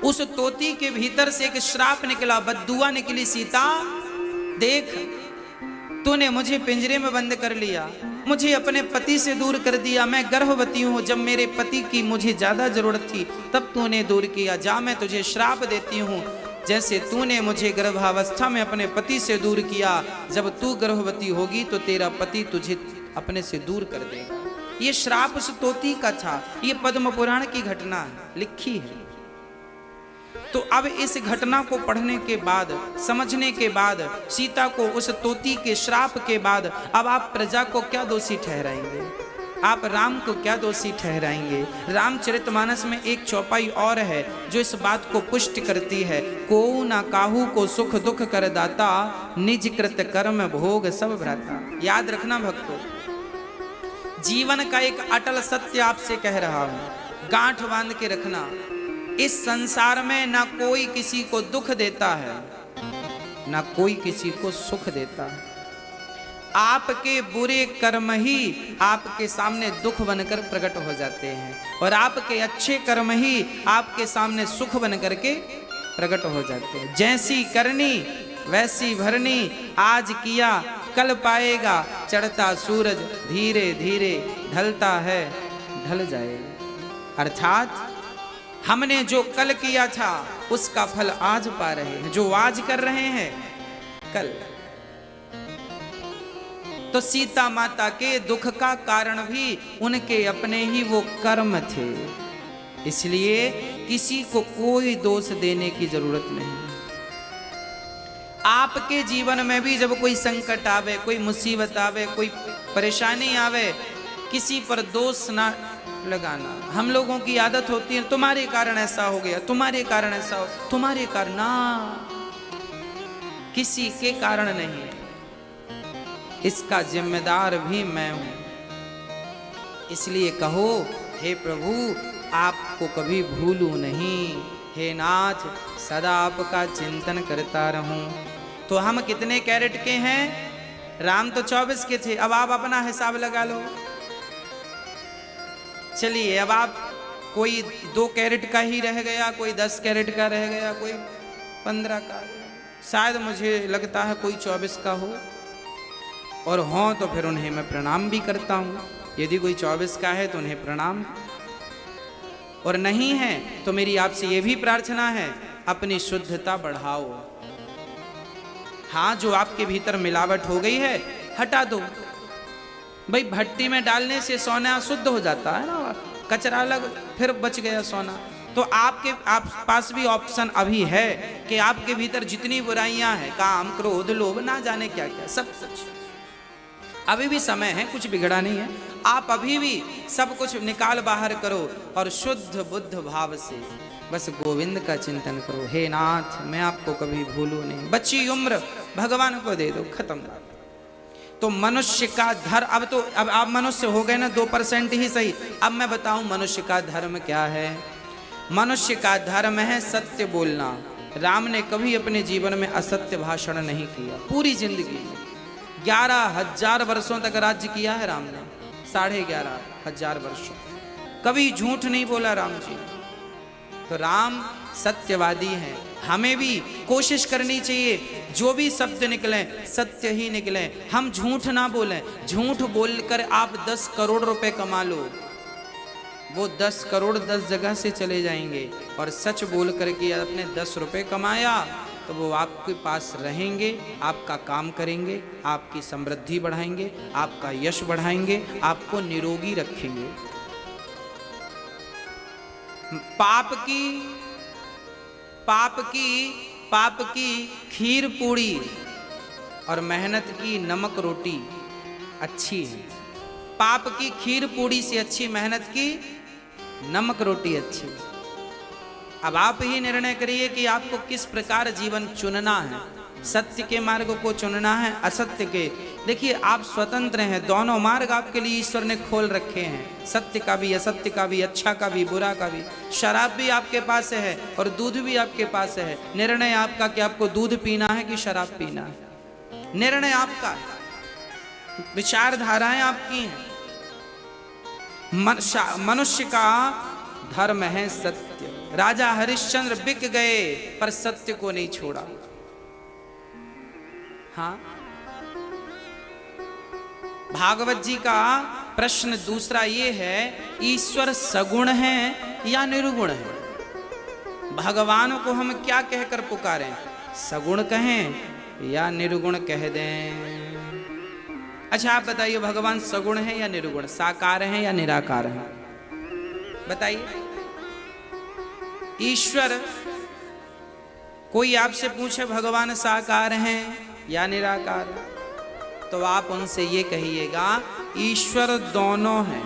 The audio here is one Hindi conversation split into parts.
उस तोती के भीतर से एक श्राप निकला, बद्दुआ निकली। सीता देख, तूने मुझे पिंजरे में बंद कर लिया, मुझे अपने पति से दूर कर दिया। मैं गर्भवती हूँ, जब मेरे पति की मुझे ज्यादा जरूरत थी तब तूने दूर किया। जा, मैं तुझे श्राप देती हूँ, जैसे तूने मुझे गर्भावस्था में अपने पति से दूर किया, जब तू गर्भवती होगी तो तेरा पति तुझे अपने से दूर कर देगा। ये श्राप उस तोती का था। ये पद्म पुराण की घटना लिखी है। तो अब इस घटना को पढ़ने के बाद, समझने के बाद, सीता को उस तोती के श्राप के बाद, अब आप प्रजा को क्या दोषी ठहराएंगे? आप राम को क्या दोषी ठहराएंगे? रामचरितमानस में एक चौपाई और है जो इस बात को पुष्टि करती है। को ना काहू को सुख दुख कर दाता, निज कृत कर्म भोग सब भ्राता। याद रखना भक्तों, जीवन का एक अटल सत्य आपसे कह रहा हूं, गांठ बांध के रखना। इस संसार में ना कोई किसी को दुख देता है, ना कोई किसी को सुख देता है। आपके बुरे कर्म ही आपके सामने दुख बनकर प्रकट हो जाते हैं, और आपके अच्छे कर्म ही आपके सामने सुख बनकर के प्रकट हो जाते हैं। जैसी करनी वैसी भरनी, आज किया कल पाएगा, चढ़ता सूरज धीरे धीरे ढलता है ढल जाएगा। अर्थात हमने जो कल किया था उसका फल आज पा रहे हैं, जो आज कर रहे हैं कल। तो सीता माता के दुख का कारण भी उनके अपने ही वो कर्म थे, इसलिए किसी को कोई दोष देने की जरूरत नहीं। आपके जीवन में भी जब कोई संकट आवे, कोई मुसीबत आवे, कोई परेशानी आवे, किसी पर दोष ना लगाना। हम लोगों की आदत होती है, तुम्हारे कारण ऐसा हो गया, तुम्हारे कारण ऐसा हो, तुम्हारे कारण ना, किसी के कारण नहीं, इसका जिम्मेदार भी मैं हूं। इसलिए कहो, हे प्रभु आपको कभी भूलूं नहीं, हे नाथ सदा आपका चिंतन करता रहूं। तो हम कितने कैरेट के हैं? राम तो 24 के थे। अब आप अपना हिसाब लगा लो। चलिए, अब आप कोई 2 कैरेट का ही रह गया, कोई 10 कैरेट का रह गया, कोई 15 का, शायद मुझे लगता है कोई 24 का हो, और हों तो फिर उन्हें मैं प्रणाम भी करता हूँ। यदि कोई 24 का है तो उन्हें प्रणाम, और नहीं है तो मेरी आपसे ये भी प्रार्थना है, अपनी शुद्धता बढ़ाओ। हाँ, जो आपके भीतर मिलावट हो गई है हटा दो। भाई भट्टी में डालने से सोना शुद्ध हो जाता है ना, कचरा अलग, फिर बच गया सोना। तो आपके पास भी ऑप्शन अभी है कि आपके भीतर जितनी बुराइयां हैं, काम क्रोध लोभ ना जाने क्या क्या, सब कुछ अभी भी समय है, कुछ बिगड़ा नहीं है। आप अभी भी सब कुछ निकाल बाहर करो और शुद्ध बुद्ध भाव से बस गोविंद का चिंतन करो। हे नाथ मैं आपको कभी भूलूं नहीं। बच्ची उम्र भगवान को दे दो, खत्म बात। तो मनुष्य का धर्म, अब आप मनुष्य हो गए ना 2% ही सही। अब मैं बताऊं मनुष्य का धर्म क्या है। मनुष्य का धर्म है सत्य बोलना। राम ने कभी अपने जीवन में असत्य भाषण नहीं किया। पूरी जिंदगी में 11,000 वर्षों तक राज्य किया है राम ने, 11,500 वर्षों, कभी झूठ नहीं बोला राम जी। तो राम सत्यवादी हैं। हमें भी कोशिश करनी चाहिए जो भी शब्द निकले सत्य ही निकले, हम झूठ ना बोलें। झूठ बोलकर आप 10 करोड़ रुपए कमा लो, वो 10 करोड़ 10 जगह से चले जाएंगे, और सच बोल करके आपने 10 रुपए कमाया तो वो आपके पास रहेंगे, आपका काम करेंगे, आपकी समृद्धि बढ़ाएंगे, आपका यश बढ़ाएंगे, आपको निरोगी रखेंगे। पाप की खीर पूड़ी और मेहनत की नमक रोटी अच्छी है। पाप की खीर पूड़ी से अच्छी मेहनत की नमक रोटी अच्छी है। अब आप ही निर्णय करिए कि आपको किस प्रकार जीवन चुनना है। सत्य के मार्ग को चुनना है, असत्य के। देखिए आप स्वतंत्र हैं, दोनों मार्ग आपके लिए ईश्वर ने खोल रखे हैं, सत्य का भी असत्य का भी, अच्छा का भी बुरा का भी। शराब भी आपके पास है और दूध भी आपके पास है। निर्णय आपका कि आपको दूध पीना है कि शराब पीना है, निर्णय आपका है, विचारधाराएं आपकी हैं। मनुष्य का धर्म है सत्य, राजा हरिश्चंद्र बिक गए पर सत्य को नहीं छोड़ा। हाँ, भागवत जी का प्रश्न दूसरा ये है, ईश्वर सगुण है या निर्गुण है? भगवान को हम क्या कहकर पुकारें? सगुण कहें या निर्गुण कह दें? अच्छा आप बताइए, भगवान सगुण है या निर्गुण, साकार है या निराकार है? बताइए। ईश्वर, कोई आपसे पूछे भगवान साकार हैं या निराकार है, तो आप उनसे ये कहिएगा ईश्वर दोनों हैं।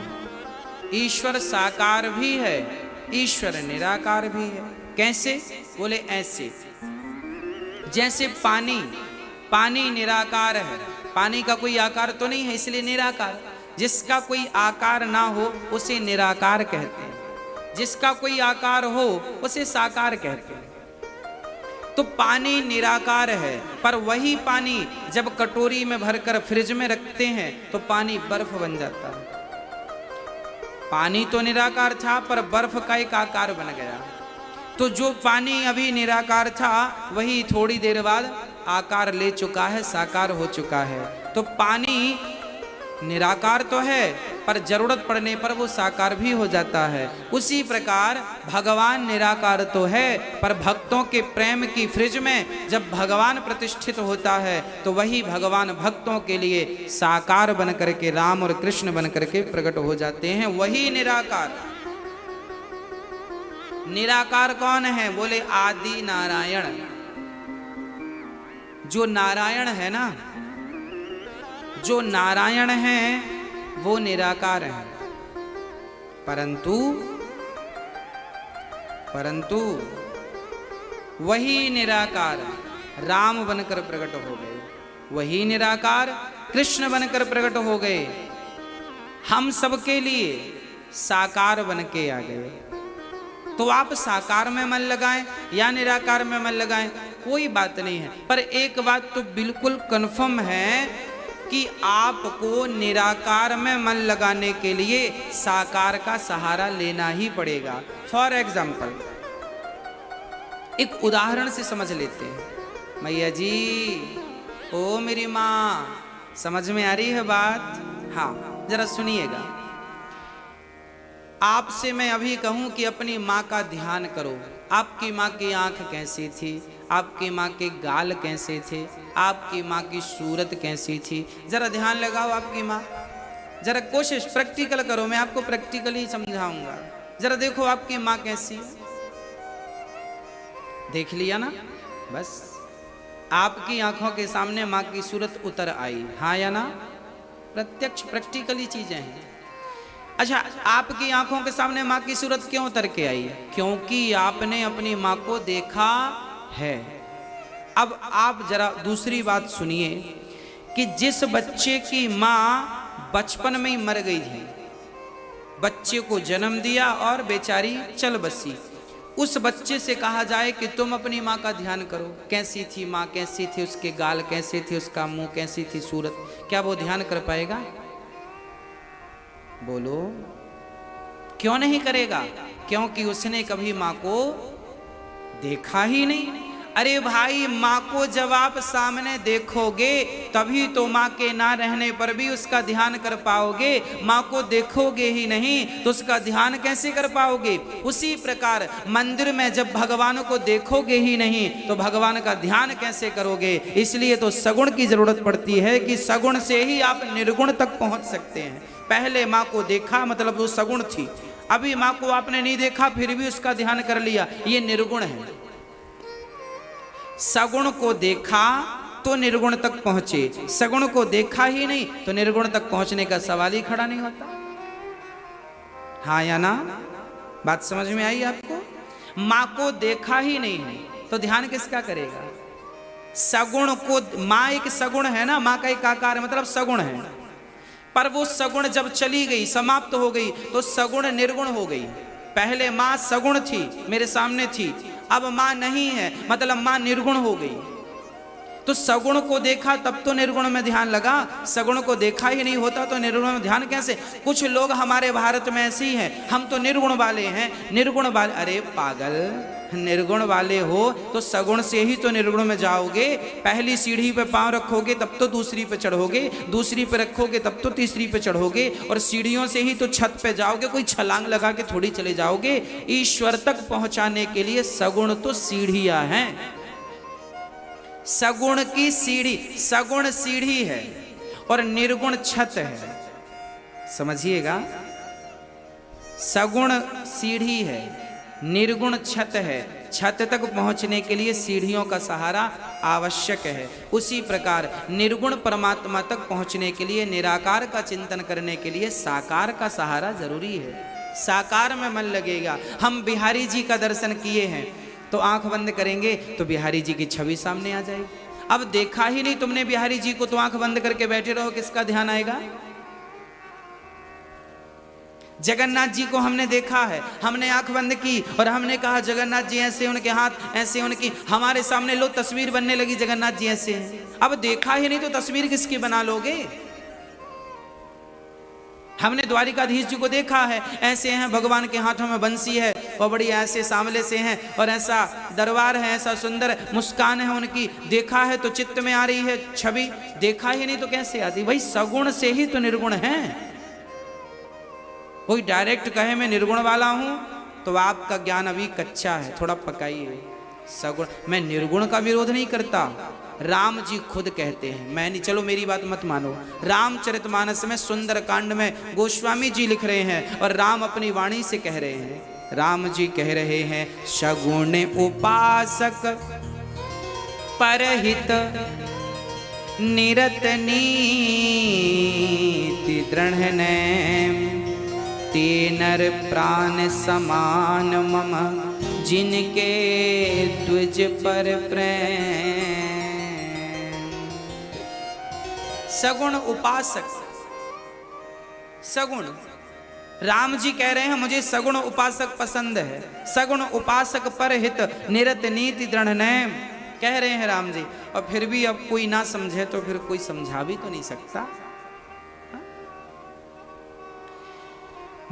ईश्वर साकार भी है, ईश्वर निराकार भी है। कैसे? बोले ऐसे, जैसे पानी निराकार है, पानी का कोई आकार तो नहीं है इसलिए निराकार। जिसका कोई आकार ना हो उसे निराकार कहते हैं, जिसका कोई आकार हो उसे साकार कहते हैं। तो पानी निराकार है, पर वही पानी जब कटोरी में भरकर फ्रिज में रखते हैं तो पानी बर्फ बन जाता है। पानी तो निराकार था पर बर्फ का एक आकार बन गया। तो जो पानी अभी निराकार था वही थोड़ी देर बाद आकार ले चुका है, साकार हो चुका है। तो पानी निराकार तो है पर जरूरत पड़ने पर वो साकार भी हो जाता है। उसी प्रकार भगवान निराकार तो है पर भक्तों के प्रेम की फ्रिज में जब भगवान प्रतिष्ठित होता है तो वही भगवान भक्तों के लिए साकार बन करके, राम और कृष्ण बन करके प्रकट हो जाते हैं। वही निराकार। निराकार कौन है? बोले आदि नारायण। जो नारायण है ना, जो नारायण है वो निराकार है, परंतु वही निराकार राम बनकर प्रकट हो गए, वही निराकार कृष्ण बनकर प्रकट हो गए, हम सबके लिए साकार बन के आ गए। तो आप साकार में मन लगाएं या निराकार में मन लगाएं, कोई बात नहीं है। पर एक बात तो बिल्कुल कन्फर्म है कि आपको निराकार में मन लगाने के लिए साकार का सहारा लेना ही पड़ेगा। फॉर एग्जाम्पल, एक उदाहरण से समझ लेते हैं। मैया जी, ओ मेरी माँ, समझ में आ रही है बात? हाँ, जरा सुनिएगा। आपसे मैं अभी कहूं कि अपनी माँ का ध्यान करो। आपकी माँ की आंख कैसी थी, आपकी माँ के गाल कैसे थे, आपकी माँ की सूरत कैसी थी, जरा ध्यान लगाओ। आपकी माँ, जरा कोशिश प्रैक्टिकल करो, मैं आपको प्रैक्टिकली समझाऊंगा। जरा देखो आपकी माँ कैसी है, देख लिया ना? बस आपकी आंखों के सामने माँ की सूरत उतर आई, हाँ या ना? प्रत्यक्ष प्रैक्टिकली चीजें हैं। अच्छा, आपकी आंखों के सामने माँ की सूरत क्यों उतर के आई है? क्योंकि आपने अपनी माँ को देखा है। अब आप जरा दूसरी बात सुनिए कि जिस बच्चे की माँ बचपन में ही मर गई थी, बच्चे को जन्म दिया और बेचारी चल बसी, उस बच्चे से कहा जाए कि तुम अपनी माँ का ध्यान करो, कैसी थी माँ, कैसी थी, उसके गाल कैसे थे, उसका मुंह कैसी थी, सूरत, क्या वो ध्यान कर पाएगा? बोलो, क्यों नहीं करेगा? क्योंकि उसने कभी माँ को देखा ही नहीं। अरे भाई, माँ को जब आप सामने देखोगे तभी तो माँ के ना रहने पर भी उसका ध्यान कर पाओगे। माँ को देखोगे ही नहीं तो उसका ध्यान कैसे कर पाओगे? उसी प्रकार मंदिर में जब भगवान को देखोगे ही नहीं तो भगवान का ध्यान कैसे करोगे? इसलिए तो सगुण की जरूरत पड़ती है कि सगुण से ही आप निर्गुण तक पहुंच सकते हैं। पहले माँ को देखा मतलब वो सगुण थी, अभी माँ को आपने नहीं देखा फिर भी उसका ध्यान कर लिया, ये निर्गुण है। सगुण को देखा तो निर्गुण तक पहुंचे, सगुण को देखा ही नहीं तो निर्गुण तक पहुंचने का सवाल ही खड़ा नहीं होता। हाँ या ना? बात समझ में आई आपको? माँ को देखा ही नहीं तो ध्यान किसका करेगा? सगुण को, माँ एक सगुण है ना, माँ का एक आकार मतलब सगुण है, पर वो सगुण जब चली गई, समाप्त हो गई तो सगुण निर्गुण हो गई। पहले माँ सगुण थी, मेरे सामने थी, अब माँ नहीं है मतलब माँ निर्गुण हो गई। तो सगुण को देखा तब तो निर्गुण में ध्यान लगा, सगुण को देखा ही नहीं होता तो निर्गुण में ध्यान कैसे? कुछ लोग हमारे भारत में ऐसे ही हैं, हम तो निर्गुण वाले हैं, निर्गुण वाले। अरे पागल, निर्गुण वाले हो तो सगुण से ही तो निर्गुण में जाओगे। पहली सीढ़ी पे पांव रखोगे तब तो दूसरी पे चढ़ोगे, दूसरी पे रखोगे तब तो तीसरी पे चढ़ोगे, और सीढ़ियों से ही तो छत पे जाओगे, कोई छलांग लगा के थोड़ी चले जाओगे। ईश्वर तक पहुंचाने के लिए सगुण तो सीढ़ियां हैं। सगुण की सीढ़ी, सगुण सीढ़ी है और निर्गुण छत है, समझिएगा। सगुण सीढ़ी है, निर्गुण छत है। छत तक पहुंचने के लिए सीढ़ियों का सहारा आवश्यक है। उसी प्रकार निर्गुण परमात्मा तक पहुंचने के लिए, निराकार का चिंतन करने के लिए साकार का सहारा जरूरी है। साकार में मन लगेगा। हम बिहारी जी का दर्शन किए हैं तो आंख बंद करेंगे तो बिहारी जी की छवि सामने आ जाएगी। अब देखा ही नहीं तुमने बिहारी जी को तो आंख बंद करके बैठे रहो, किसका ध्यान आएगा? जगन्नाथ जी को हमने देखा है, हमने आंख बंद की और हमने कहा जगन्नाथ जी ऐसे, उनके हाथ ऐसे, उनकी हमारे सामने लो तस्वीर बनने लगी, जगन्नाथ जी ऐसे हैं। अब देखा ही नहीं तो तस्वीर किसकी बना लोगे? हमने द्वारिकाधीश जी को देखा है, ऐसे हैं, भगवान के हाथों में बंसी है और बड़ी ऐसे सांवले से हैं और ऐसा दरबार है, ऐसा सुंदर मुस्कान है उनकी, देखा है तो चित्त में आ रही है छवि, देखा ही नहीं तो कैसे आती? भाई सगुण से ही तो निर्गुण है। कोई डायरेक्ट कहे मैं निर्गुण वाला हूं तो आपका ज्ञान अभी कच्चा है, थोड़ा पकाइए। सगुण, मैं निर्गुण का विरोध नहीं करता, राम जी खुद कहते हैं, मैं नहीं, चलो मेरी बात मत मानो। रामचरितमानस में सुंदर कांड में गोस्वामी जी लिख रहे हैं और राम अपनी वाणी से कह रहे हैं। राम जी कह रहे हैं, सगुण उपासक परहित निरत नीति दृढ़ तेनर प्राण समान मम जिनके द्विज पर प्रेम। सगुण उपासक, सगुण, राम जी कह रहे हैं मुझे सगुण उपासक पसंद है। सगुण उपासक पर हित निरत नीति दृढ़ नैम, कह रहे हैं राम जी। और फिर भी अब कोई ना समझे तो फिर कोई समझा भी तो नहीं सकता।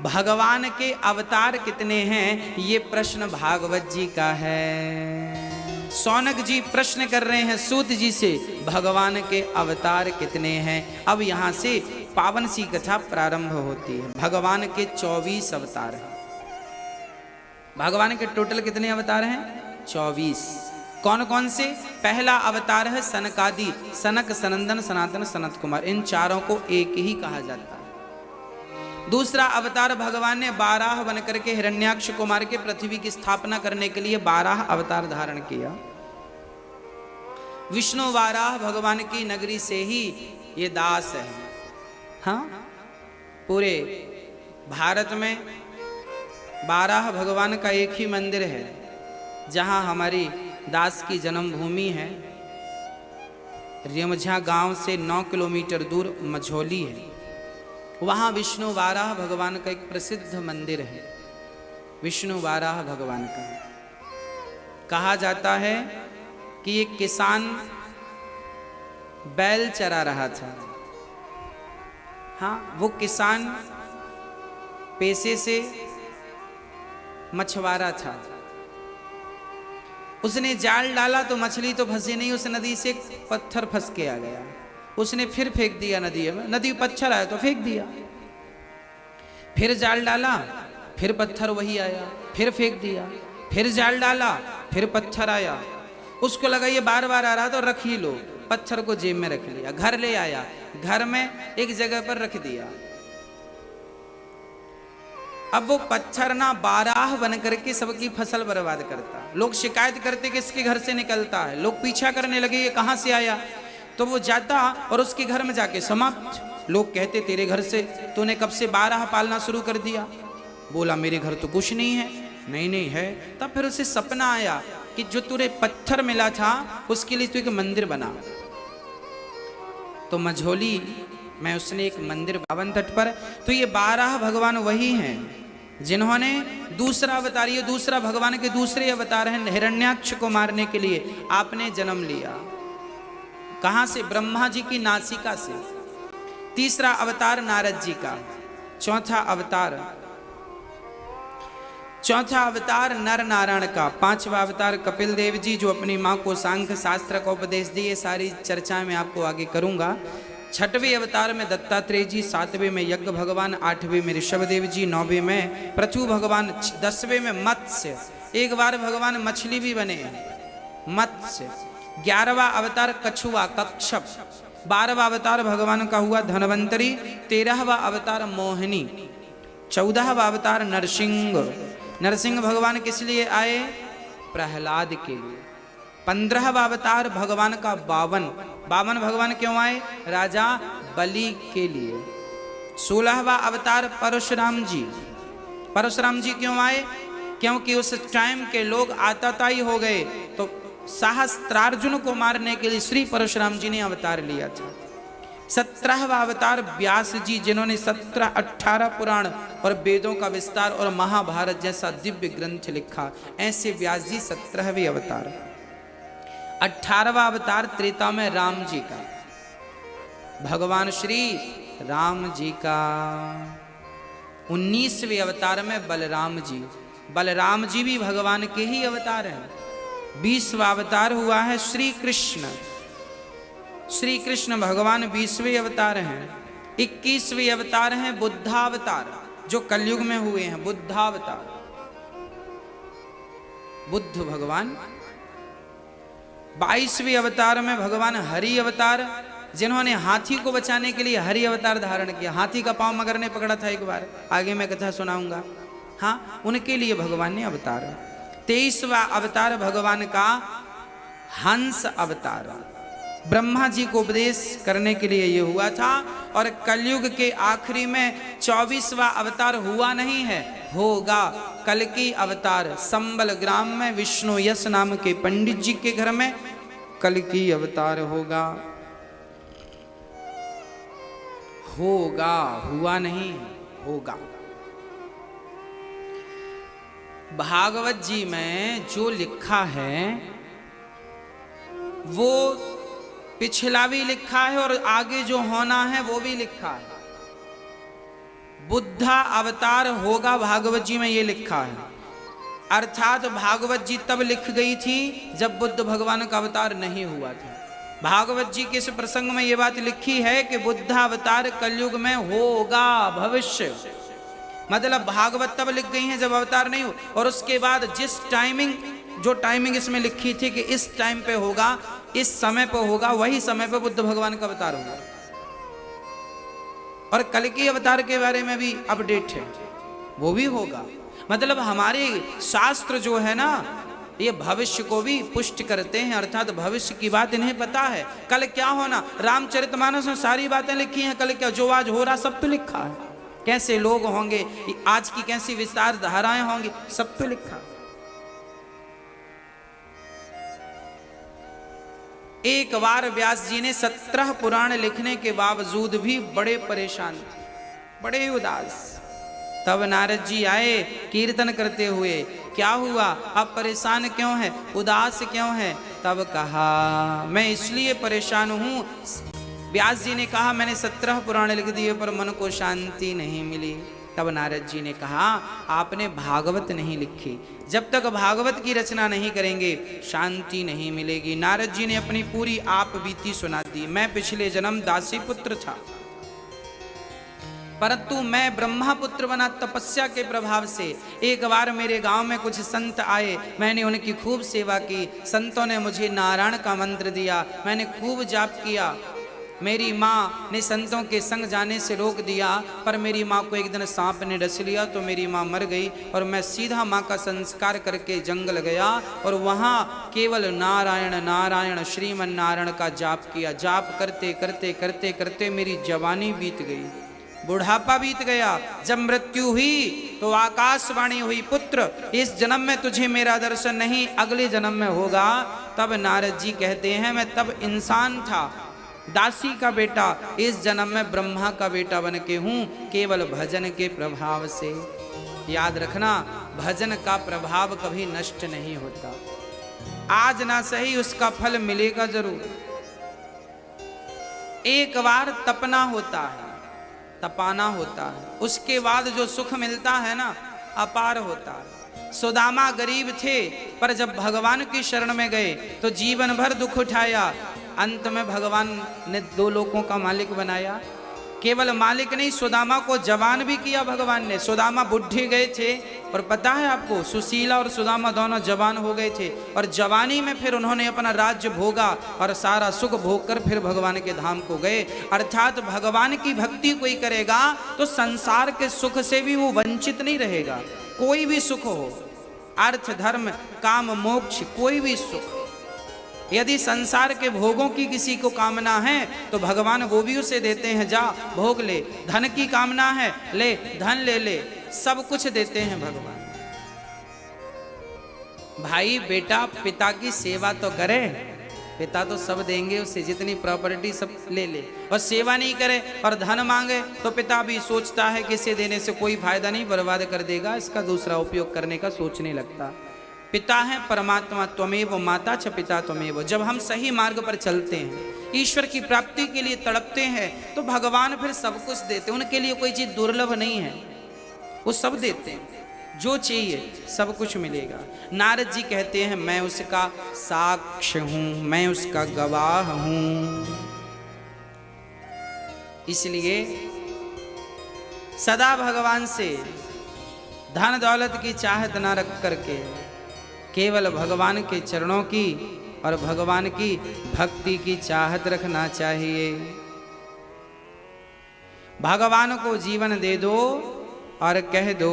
भगवान के अवतार कितने हैं ये प्रश्न भागवत जी का है। सौनक जी प्रश्न कर रहे हैं सूत जी से, भगवान के अवतार कितने हैं। अब यहां से पावन सी कथा प्रारंभ होती है। भगवान के 24 अवतार हैं। भगवान के टोटल कितने अवतार हैं? 24। कौन कौन से? पहला अवतार है सनकादि, सनक, सनंदन, सनातन, सनत कुमार, इन चारों को एक ही कहा जाता है। दूसरा अवतार भगवान ने 12 बनकर के हिरण्याक्ष कुमार के पृथ्वी की स्थापना करने के लिए 12 अवतार धारण किया। विष्णु वाराह भगवान की नगरी से ही ये दास है। हाँ, पूरे भारत में 12 भगवान का एक ही मंदिर है जहां हमारी दास की जन्मभूमि है। रेमझा गांव से 9 किलोमीटर दूर मझौली है, वहाँ विष्णु वाराह भगवान का एक प्रसिद्ध मंदिर है। विष्णु वाराह भगवान का कहा जाता है कि एक किसान बैल चरा रहा था। हाँ, वो किसान पेशे से मछुआरा था। उसने जाल डाला तो मछली तो फंसी नहीं, उस नदी से पत्थर फंस के आ गया। उसने फिर फेंक दिया नदी में, नदी पत्थर आया तो फेंक दिया। फिर जाल डाला, फिर पत्थर वही आया, फिर फेंक दिया। फिर जाल डाला, फिर पत्थर आया। उसको लगा ये बार बार आ रहा तो रख ही लो, पत्थर को जेब में रख लिया। घर ले आया, घर में एक जगह पर रख दिया। अब वो पत्थर ना 12 बन करके सबकी फसल बर्बाद करता। लोग शिकायत करते कि इसके घर से निकलता है। लोग पीछा करने लगे ये कहां से आया, तो वो जाता और उसके घर में जाके समाप्त। लोग कहते तेरे घर से तूने कब से 12 पालना शुरू कर दिया? बोला मेरे घर तो कुछ नहीं है। नहीं नहीं है। तब फिर उसे सपना आया कि जो तुझे पत्थर मिला था उसके लिए तू एक मंदिर बना। तो मझौली में उसने एक मंदिर, पावन तट पर। तो ये 12 भगवान वही हैं जिन्होंने दूसरा अवतार, ये दूसरा भगवान के दूसरे अवतार हैं। हिरण्याक्ष को मारने के लिए आपने जन्म लिया। कहां से? ब्रह्मा जी की नासिका से। तीसरा अवतार नारद जी का। चौथा अवतार नर नारायण का। पांचवा अवतार कपिल देव जी जो अपनी मां को सांख्य शास्त्र का उपदेश दिए। सारी चर्चा में आपको आगे करूंगा। छठवें अवतार में दत्तात्रेय जी, सातवें में यज्ञ भगवान, आठवें में ऋषभदेव जी, नौवें में पृथु भगवान, 10वें में मत्स्य। एक बार भगवान मछली भी बने, मत्स्य। 11वां अवतार कछुआ, कच्छप। 12वां अवतार भगवान का हुआ धनवंतरी। 13वां अवतार मोहिनी। 14वां अवतार नरसिंह। नरसिंह भगवान किस लिए आए? प्रहलाद के लिए। 15वां अवतार भगवान का बावन भगवान क्यों आए? राजा बलि के लिए। 16वां अवतार परशुराम जी क्यों आए? क्योंकि उस टाइम के लोग आतताई हो गए, तो सहस्त्रार्जुन को मारने के लिए श्री परशुराम जी ने अवतार लिया था। 17वां अवतार व्यास जी, जिन्होंने 17-18 पुराण और वेदों का विस्तार और महाभारत जैसा दिव्य ग्रंथ लिखा। ऐसे व्यास जी 17वें अवतार। 18वां अवतार त्रेता में राम जी का, भगवान श्री राम जी का। 19वें अवतार में बलराम जी भी भगवान के ही अवतार हैं। 20वां अवतार हुआ है श्री कृष्ण भगवान 20वें अवतार हैं। 21वें अवतार हैं बुद्धावतार, जो कलयुग में हुए हैं। बुद्धावतार, बुद्ध भगवान। 22वें अवतार में भगवान हरि अवतार, जिन्होंने हाथी को बचाने के लिए हरि अवतार धारण किया। हाथी का पांव मगर ने पकड़ा था एक बार, आगे मैं कथा सुनाऊंगा। हाँ, उनके लिए भगवान ने अवतार। 23वां अवतार भगवान का हंस अवतार, ब्रह्मा जी को उपदेश करने के लिए ये हुआ था। और कलयुग के आखिरी में 24वां अवतार हुआ नहीं है, होगा। कल की अवतार संबल ग्राम में विष्णु यश नाम के पंडित जी के घर में कल की अवतार होगा। हुआ नहीं, होगा। भागवत जी में जो लिखा है वो पिछला भी लिखा है और आगे जो होना है वो भी लिखा है। बुद्धा अवतार होगा, भागवत जी में ये लिखा है। अर्थात भागवत जी तब लिख गई थी जब बुद्ध भगवान का अवतार नहीं हुआ था। भागवत जी के इस प्रसंग में ये बात लिखी है कि बुद्ध अवतार कलयुग में होगा, भविष्य। मतलब भागवत तब लिख गई है जब अवतार नहीं हो। और उसके बाद जो टाइमिंग इसमें लिखी थी कि इस टाइम पे होगा, इस समय पे होगा, वही समय पे बुद्ध भगवान का अवतार होगा। और कल के अवतार के बारे में भी अपडेट है, वो भी होगा। मतलब हमारे शास्त्र जो है ना, ये भविष्य को भी पुष्ट करते हैं। अर्थात भविष्य की बात इन्हें पता है, कल क्या होना। रामचरितमानस में सारी बातें लिखी हैं, कल क्या जो आज हो रहा सब तो लिखा है। कैसे लोग होंगे, आज की कैसी विस्तार धाराएं होंगी, सब तो लिखा। एक बार व्यास जी ने 17 पुराण लिखने के बावजूद भी बड़े परेशान थे, बड़े उदास। तब नारद जी आए कीर्तन करते हुए। क्या हुआ, आप परेशान क्यों हैं, उदास क्यों हैं? तब कहा मैं इसलिए परेशान हूं। व्यास जी ने कहा मैंने 17 पुराण लिख दिए पर मन को शांति नहीं मिली। तब नारद जी ने कहा आपने भागवत नहीं लिखी, जब तक भागवत की रचना नहीं करेंगे शांति नहीं मिलेगी। नारद जी ने अपनी पूरी आप बीती सुना दी। मैं पिछले जन्म दासी पुत्र था, परंतु मैं ब्रह्मा पुत्र बना तपस्या के प्रभाव से। एक बार मेरे गांव में कुछ संत आए, मैंने उनकी खूब सेवा की। संतों ने मुझे नारायण का मंत्र दिया, मैंने खूब जाप किया। मेरी माँ ने संतों के संग जाने से रोक दिया, पर मेरी माँ को एक दिन सांप ने डस लिया तो मेरी माँ मर गई। और मैं सीधा माँ का संस्कार करके जंगल गया और वहाँ केवल नारायण नारायण श्रीमन नारायण का जाप किया। जाप करते करते करते करते मेरी जवानी बीत गई, बुढ़ापा बीत गया। जब मृत्यु हुई तो आकाशवाणी हुई, पुत्र इस जन्म में तुझे मेरा दर्शन नहीं, अगले जन्म में होगा। तब नारद जी कहते हैं मैं तब इंसान था, दासी का बेटा, इस जन्म में ब्रह्मा का बेटा बन के हूँ, केवल भजन के प्रभाव से। याद रखना, भजन का प्रभाव कभी नष्ट नहीं होता। आज ना सही उसका फल मिलेगा जरूर। एक बार तपना होता है, तपाना होता है, उसके बाद जो सुख मिलता है ना, अपार होता है। सुदामा गरीब थे, पर जब भगवान की शरण में गए तो जीवन भर दुख उठाया। अंत में भगवान ने 2 लोकों का मालिक बनाया। केवल मालिक नहीं, सुदामा को जवान भी किया भगवान ने। सुदामा बुढ़े गए थे, और पता है आपको, सुशीला और सुदामा दोनों जवान हो गए थे, और जवानी में फिर उन्होंने अपना राज्य भोगा और सारा सुख भोग कर फिर भगवान के धाम को गए। अर्थात भगवान की भक्ति कोई करेगा तो संसार के सुख से भी वो वंचित नहीं रहेगा। कोई भी सुख हो, अर्थ धर्म काम मोक्ष, कोई भी सुख, यदि संसार के भोगों की किसी को कामना है तो भगवान वो भी उसे देते हैं, जा भोग ले। धन की कामना है, ले धन ले ले, सब कुछ देते हैं भगवान। भाई बेटा पिता की सेवा तो करे, पिता तो सब देंगे उसे, जितनी प्रॉपर्टी सब ले ले, और सेवा नहीं करे और धन मांगे तो पिता भी सोचता है कि इसे देने से कोई फायदा नहीं, बर्बाद कर देगा, इसका दूसरा उपयोग करने का सोचने लगता। पिता है परमात्मा, त्वमेव माता च पिता त्वमेव। जब हम सही मार्ग पर चलते हैं, ईश्वर की प्राप्ति के लिए तड़पते हैं, तो भगवान फिर सब कुछ देते हैं। उनके लिए कोई चीज दुर्लभ नहीं है, वो सब देते हैं, जो चाहिए सब कुछ मिलेगा। नारद जी कहते हैं, मैं उसका साक्ष्य हूं, मैं उसका गवाह हूं। इसलिए सदा भगवान से धन दौलत की चाहत ना रख करके केवल भगवान के चरणों की और भगवान की भक्ति की चाहत रखना चाहिए। भगवान को जीवन दे दो और कह दो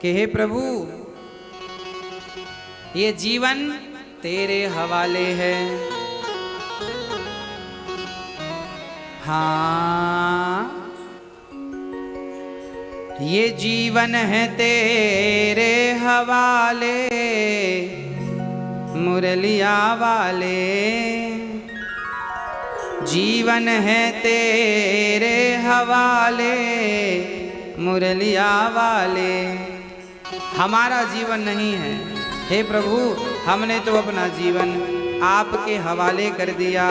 कि हे प्रभु, ये जीवन तेरे हवाले है। हाँ, ये जीवन है तेरे हवाले, मुरलिया वाले। जीवन है तेरे हवाले, मुरलिया वाले। हमारा जीवन नहीं है, हे प्रभु, हमने तो अपना जीवन आपके हवाले कर दिया।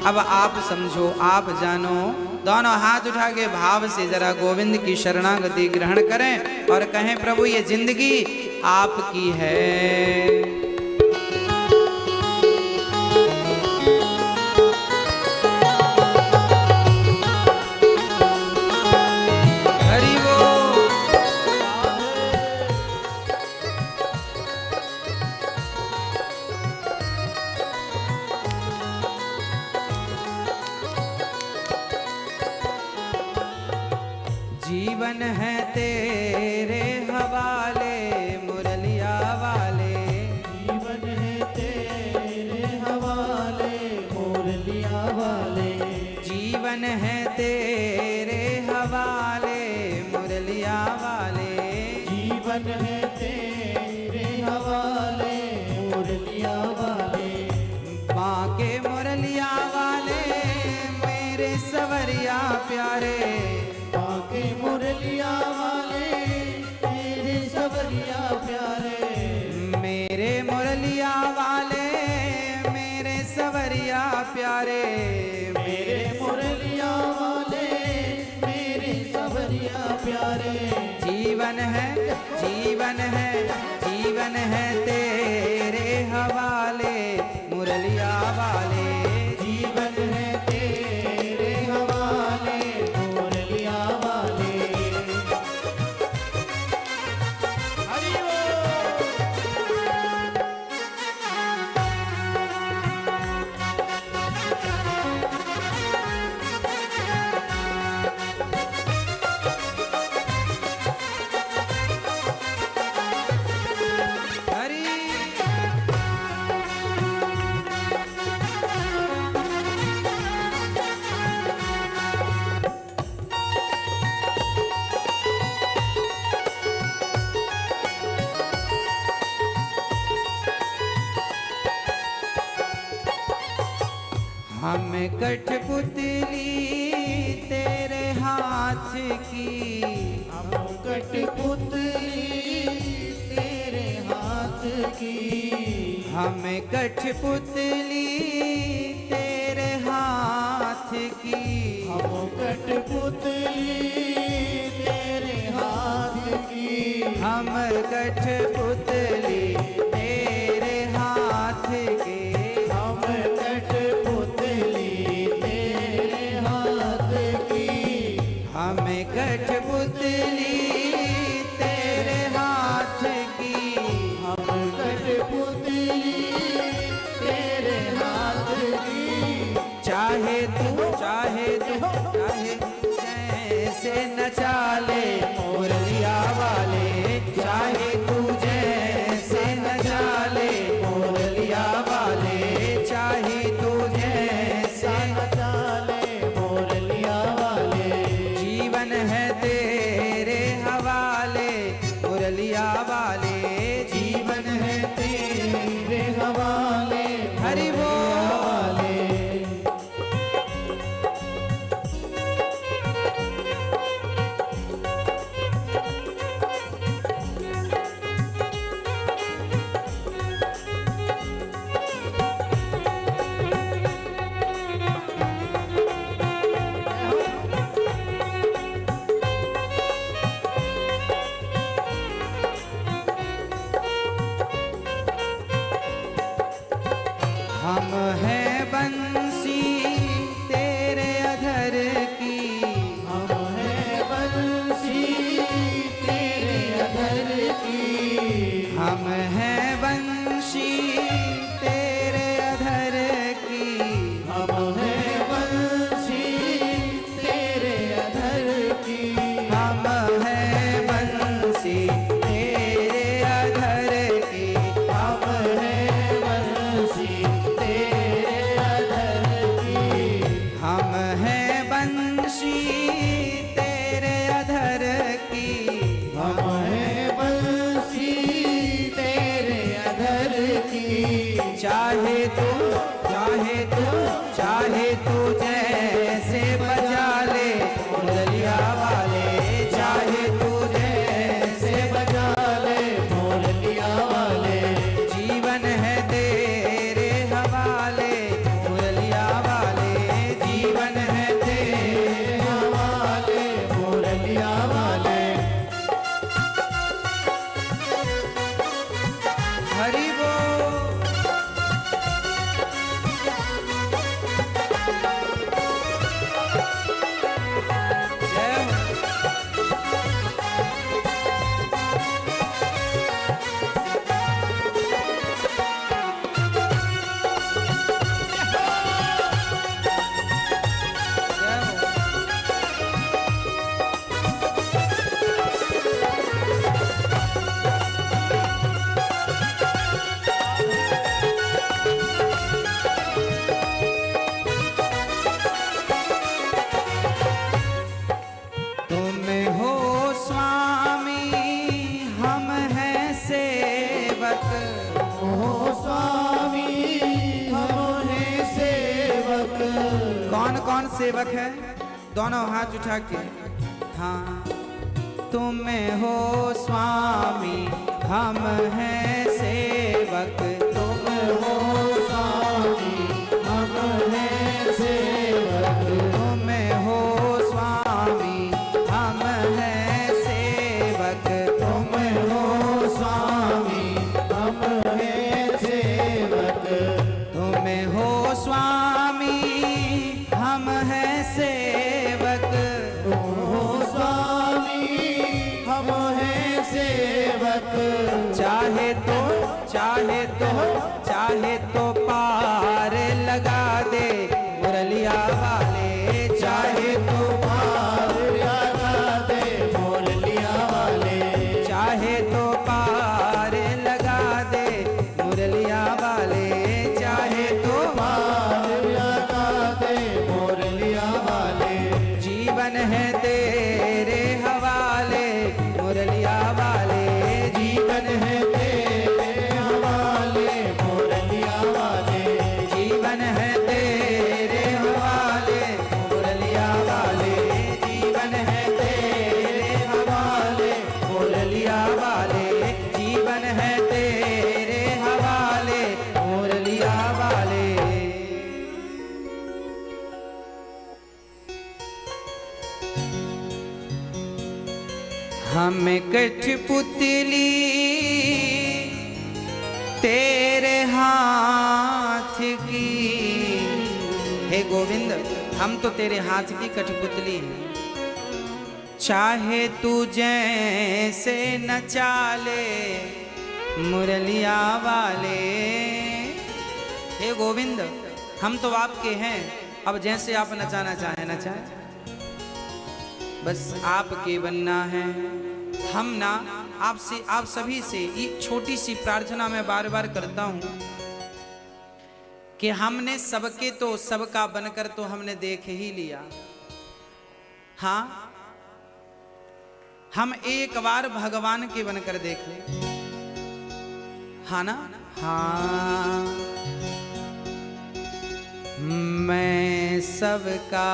अब आप समझो, आप जानो। दोनों हाथ उठा के भाव से जरा गोविंद की शरणागति ग्रहण करें और कहें, प्रभु ये जिंदगी आपकी है। जीवन है तेरे हवाले, मुरलिया वाले। जीवन है तेरे हवाले, मुरलिया वाले। जीवन है तेरे हवाले, मुरलिया वाले। जीवन है तेरे हवाले, मुरलिया वाले। बाके मुरलिया वाले मेरे सवरिया प्यारे। बाके मुरलिया वाले मेरे सवरिया प्यारे। मेरे मुरलिया वाले मेरे सवरिया प्यारे। मेरे मुरलिया वाले मेरे सवरिया प्यारे। जीवन है, जीवन है, जीवन है तेरे हवाले, मुरलिया वाले। जीवन है तेरे हवाले, मुरलिया वाले। हरि हरि हम कठपुतली तेरे हाथ की। हम कठपुतली तेरे हाथ की। हम कठपुतली तेरे हाथ हाथ की, हम कठपुतली तेरे हाथ की, हम कठपुतली तेरे हाथ की, हम कठपुतली तेरे हाथ की, हम कठपुतली तेरे हाथ की, हम कठपुतली तेरे हाथ की। चाहे तू जैसे नचा ले मुरलिया वाले, चाहे तू जैसे नचा ले मुरलिया वाले, चाहे तू जैसे नचा ले मुरलिया वाले, जीवन है तेरे हवाले मुरलिया वाले, जीवन है तेरे हवाले हरि बोल। वाले। हम हैं बंसी तेरे अधर की, हम हैं बंसी तेरे अधर की, हम हैं बंशी तेरे अधर की, हम हैं बंसी तेरे अधर की, हम हैं बंसी तेरे अधर की, हम हैं बंसी तेरे अधर की, हम हैं बंशी तेरे अधर की, हम हैं बंसी तेरे अधर की। चाहे तू जैसे बजा ले मुरलिया वाले, चाहे तू जैसे बजा ले मुरलिया वाले, जीवन है तेरे हवाले मुरलिया वाले, जीवन है तेरे हवाले मुरलिया वाले। हरि बोल। जय हो। जय हो। तुम हो स्वामी हम हैं सेवक, हो स्वामी हम हैं सेवक, कौन कौन सेवक है? दोनों हाथ उठा के। हाँ, तुम हो स्वामी हम हैं सेवक, तुम हो स्वामी हम हैं सेवक, तुम हो स्वामी हम हैं सेवक, तुम हो स्वामी हम हैं सेवक, तुम हो स्वामी हम हैं सेवक, तुम हो स्वामी हम हैं सेवक। चाहे तो पार लगा दे मुरलिया वाले, चाहे तो पार लगा दे मुरलिया वाले, चाहे तो पार लगा दे मुरलिया वाले, चाहे तो पार लगा दे मुरलिया वाले, जीवन है तेरे हवाले मुरलिया वाले, जीवन है तेरे हवाले मुरलिया वाले, जीवन है तेरे मैं कठपुतली तेरे हाथ की। हे गोविंद, हम तो तेरे हाथ की कठपुतली हैं, चाहे तू जैसे नचा ले मुरलिया वाले। हे गोविंद, हम तो आपके हैं, अब जैसे आप नचाना चाहे नचाए, बस आपके बनना है। हम ना आपसे, आप सभी से ये छोटी सी प्रार्थना मैं बार बार करता हूं कि हमने सबके तो सबका बनकर तो हमने देख ही लिया। हाँ, हम एक बार भगवान के बनकर देख ले। हाँ ना? हाँ, मैं सबका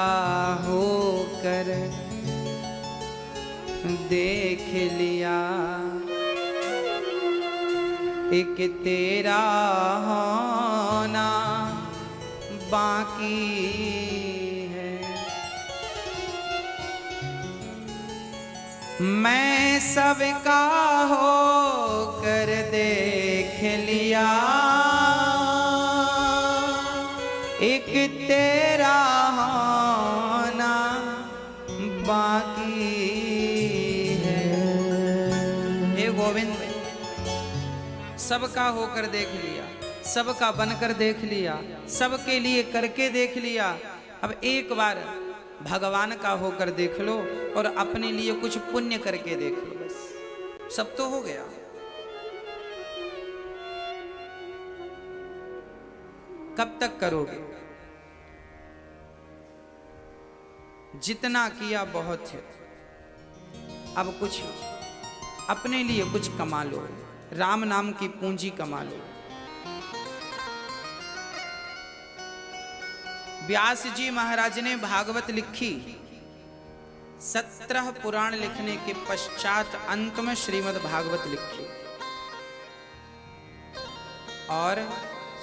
होकर देख लिया, एक तेरा होना बाकी है। मैं सबका होकर देख लिया, एक तेरा होना बाकी है। हे गोविंद, सबका होकर देख लिया, सबका बनकर देख लिया, सबके लिए करके देख लिया। अब एक बार भगवान का होकर देख लो और अपने लिए कुछ पुण्य करके देख लो, बस सब तो हो गया। कब तक करोगे? जितना किया बहुत है, अब कुछ अपने लिए कुछ कमा लो, राम नाम की पूंजी कमा लो। व्यास जी महाराज ने भागवत लिखी, 17 पुराण लिखने के पश्चात अंत में श्रीमद् भागवत लिखी। और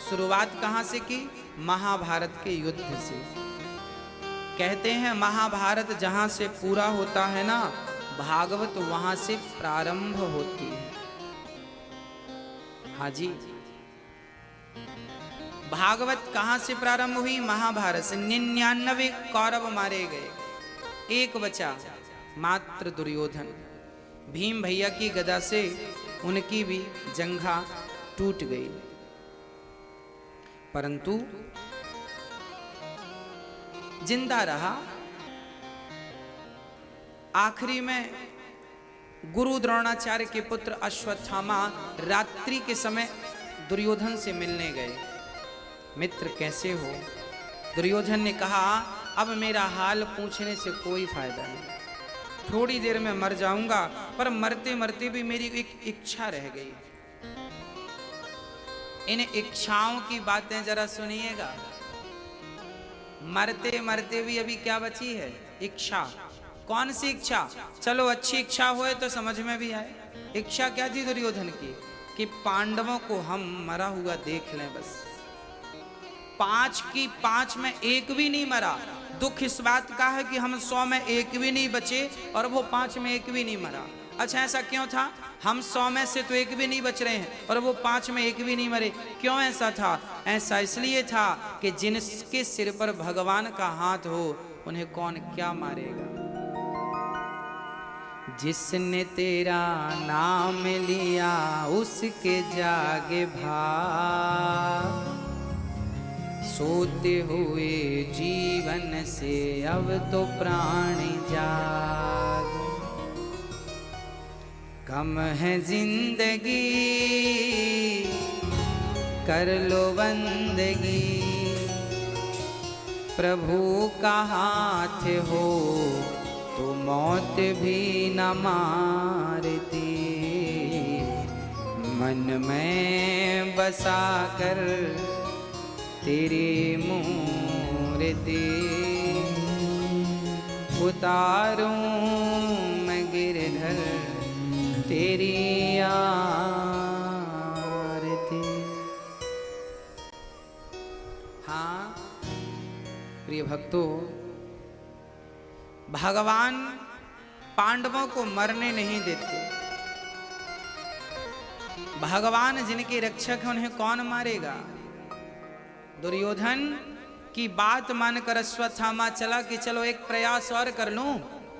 शुरुआत कहां से की? महाभारत के युद्ध से। कहते हैं महाभारत जहां से पूरा होता है ना, भागवत वहां से प्रारंभ होती है। हाँ जी, भागवत कहां से प्रारंभ हुई? महाभारत से। 99 कौरव मारे गए, एक बचा मात्र दुर्योधन। भीम भैया की गदा से उनकी भी जंघा टूट गई, परंतु जिंदा रहा। आखिरी में गुरु द्रोणाचार्य के पुत्र अश्वत्थामा रात्रि के समय दुर्योधन से मिलने गए। मित्र कैसे हो? दुर्योधन ने कहा, अब मेरा हाल पूछने से कोई फायदा नहीं, थोड़ी देर में मर जाऊंगा, पर मरते मरते भी मेरी एक इच्छा रह गई। इन इच्छाओं की बातें जरा सुनिएगा। मरते मरते भी अभी क्या बची है? इच्छा। कौन सी इच्छा? चलो अच्छी इच्छा होए तो समझ में भी आए। इच्छा क्या थी दुर्योधन की? कि पांडवों को हम मरा हुआ देख लें बस। 5 की 5 में एक भी नहीं मरा। दुख इस बात का है कि हम 100 में एक भी नहीं बचे और वो 5 में एक भी नहीं मरा। अच्छा, ऐसा क्यों था? हम 100 में से तो एक भी नहीं बच रहे हैं और वो 5 में एक भी नहीं मरे। क्यों ऐसा था? ऐसा इसलिए था कि जिनके सिर पर भगवान का हाथ हो उन्हें कौन क्या मारेगा। जिसने तेरा नाम लिया उसके जागे भाग, सोते हुए जीवन से अब तो प्राण जाग। कम है जिंदगी कर लो बंदगी, प्रभु का हाथ हो तो मौत भी न मारती। मन में बसा कर तेरी मूर्ति, उतारूं मैं गिरधर तेरी आरती। हाँ प्रिय भक्तों, भगवान पांडवों को मरने नहीं देते। भगवान जिनके रक्षक हैं उन्हें कौन मारेगा? दुर्योधन की बात मानकर अश्वत्थामा चला कि चलो एक प्रयास और कर लूं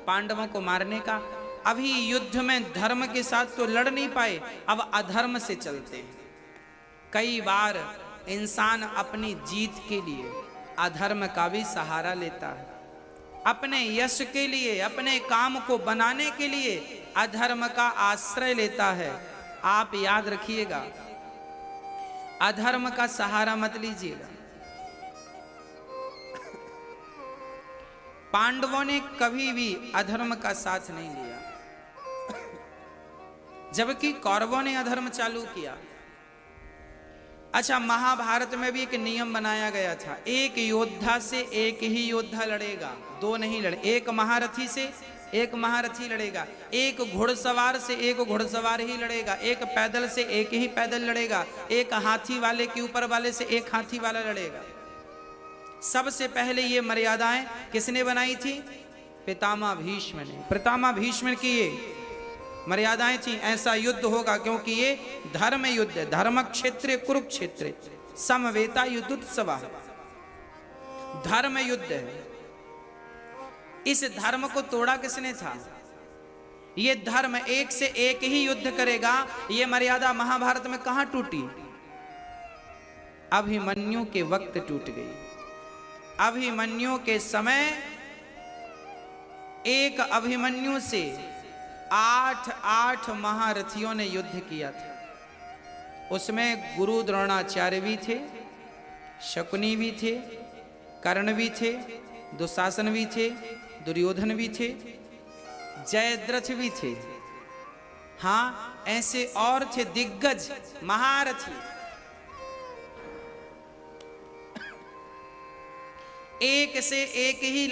पांडवों को मारने का। अभी युद्ध में धर्म के साथ तो लड़ नहीं पाए, अब अधर्म से चलते हैं। कई बार इंसान अपनी जीत के लिए अधर्म का भी सहारा लेता है, अपने यश के लिए, अपने काम को बनाने के लिए अधर्म का आश्रय लेता है। आप याद रखिएगा, अधर्म का सहारा मत लीजिएगा। पांडवों ने कभी भी अधर्म का साथ नहीं लिया, जबकि कौरवों ने अधर्म चालू किया। अच्छा, महाभारत में भी एक नियम बनाया गया था, एक योद्धा से एक ही योद्धा लड़ेगा, दो नहीं लड़े। एक महारथी से एक महारथी लड़ेगा, एक घुड़सवार से एक घुड़सवार ही लड़ेगा, एक पैदल से एक ही पैदल लड़ेगा, एक हाथी वाले के ऊपर वाले से एक हाथी वाला लड़ेगा। सबसे पहले ये मर्यादाएं किसने बनाई थी? पितामह भीष्म ने। पितामह भीष्म की ये मर्यादाएं थी, ऐसा युद्ध होगा क्योंकि ये धर्म युद्ध है। धर्म क्षेत्र कुरुक्षेत्र समवेता युद्धोत्सव, धर्म युद्ध है। इस धर्म को तोड़ा किसने था? ये धर्म एक से एक ही युद्ध करेगा। ये मर्यादा महाभारत में कहां टूटी? अभिमन्यु के वक्त टूट गई। अभिमन्यु के समय एक अभिमन्यु से 8 महारथियों ने युद्ध किया था। उसमें गुरु द्रोणाचार्य भी थे, शकुनी भी थे, कर्ण भी थे, दुशासन भी थे, दुर्योधन भी थे, जयद्रथ भी थे। हाँ, ऐसे और थे दिग्गज महारथी। एक से एक ही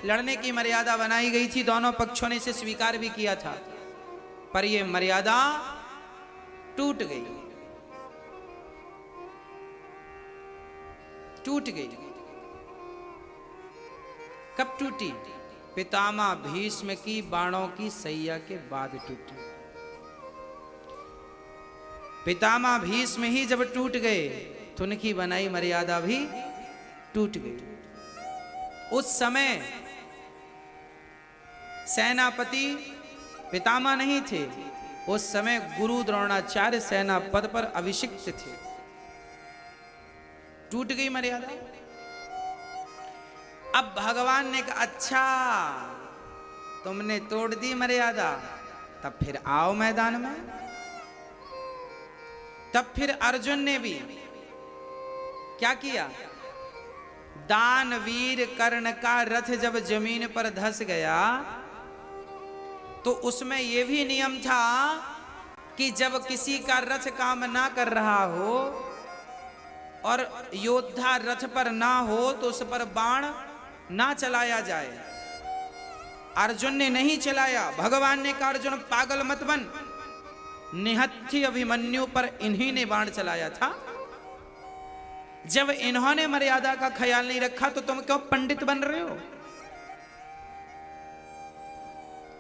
लड़ने की मर्यादा बनाई गई थी। दोनों पक्षों ने इसे स्वीकार भी किया था, पर यह मर्यादा टूट गई। टूट गई। कब टूटी? पितामह भीष्म की बाणों की सैया के बाद टूटी। पितामह भीष्म ही जब टूट गए तो उनकी बनाई मर्यादा भी टूट गई। उस समय सेनापति पितामह नहीं थे, उस समय गुरु द्रोणाचार्य सेना पद पर अभिषिक्त थे। टूट गई मर्यादा। अब भगवान ने कहा, अच्छा तुमने तोड़ दी मर्यादा, तब फिर आओ मैदान में। तब फिर अर्जुन ने भी क्या किया? दानवीर कर्ण का रथ जब जमीन पर धंस गया तो उसमें यह भी नियम था कि जब किसी का रथ काम ना कर रहा हो और योद्धा रथ पर ना हो तो उस पर बाण ना चलाया जाए। अर्जुन ने नहीं चलाया। भगवान ने कहा, अर्जुन पागल मत बन, निहत्थी अभिमन्यु पर इन्हीं ने बाण चलाया था। जब इन्होंने मर्यादा का ख्याल नहीं रखा तो तुम क्यों पंडित बन रहे हो?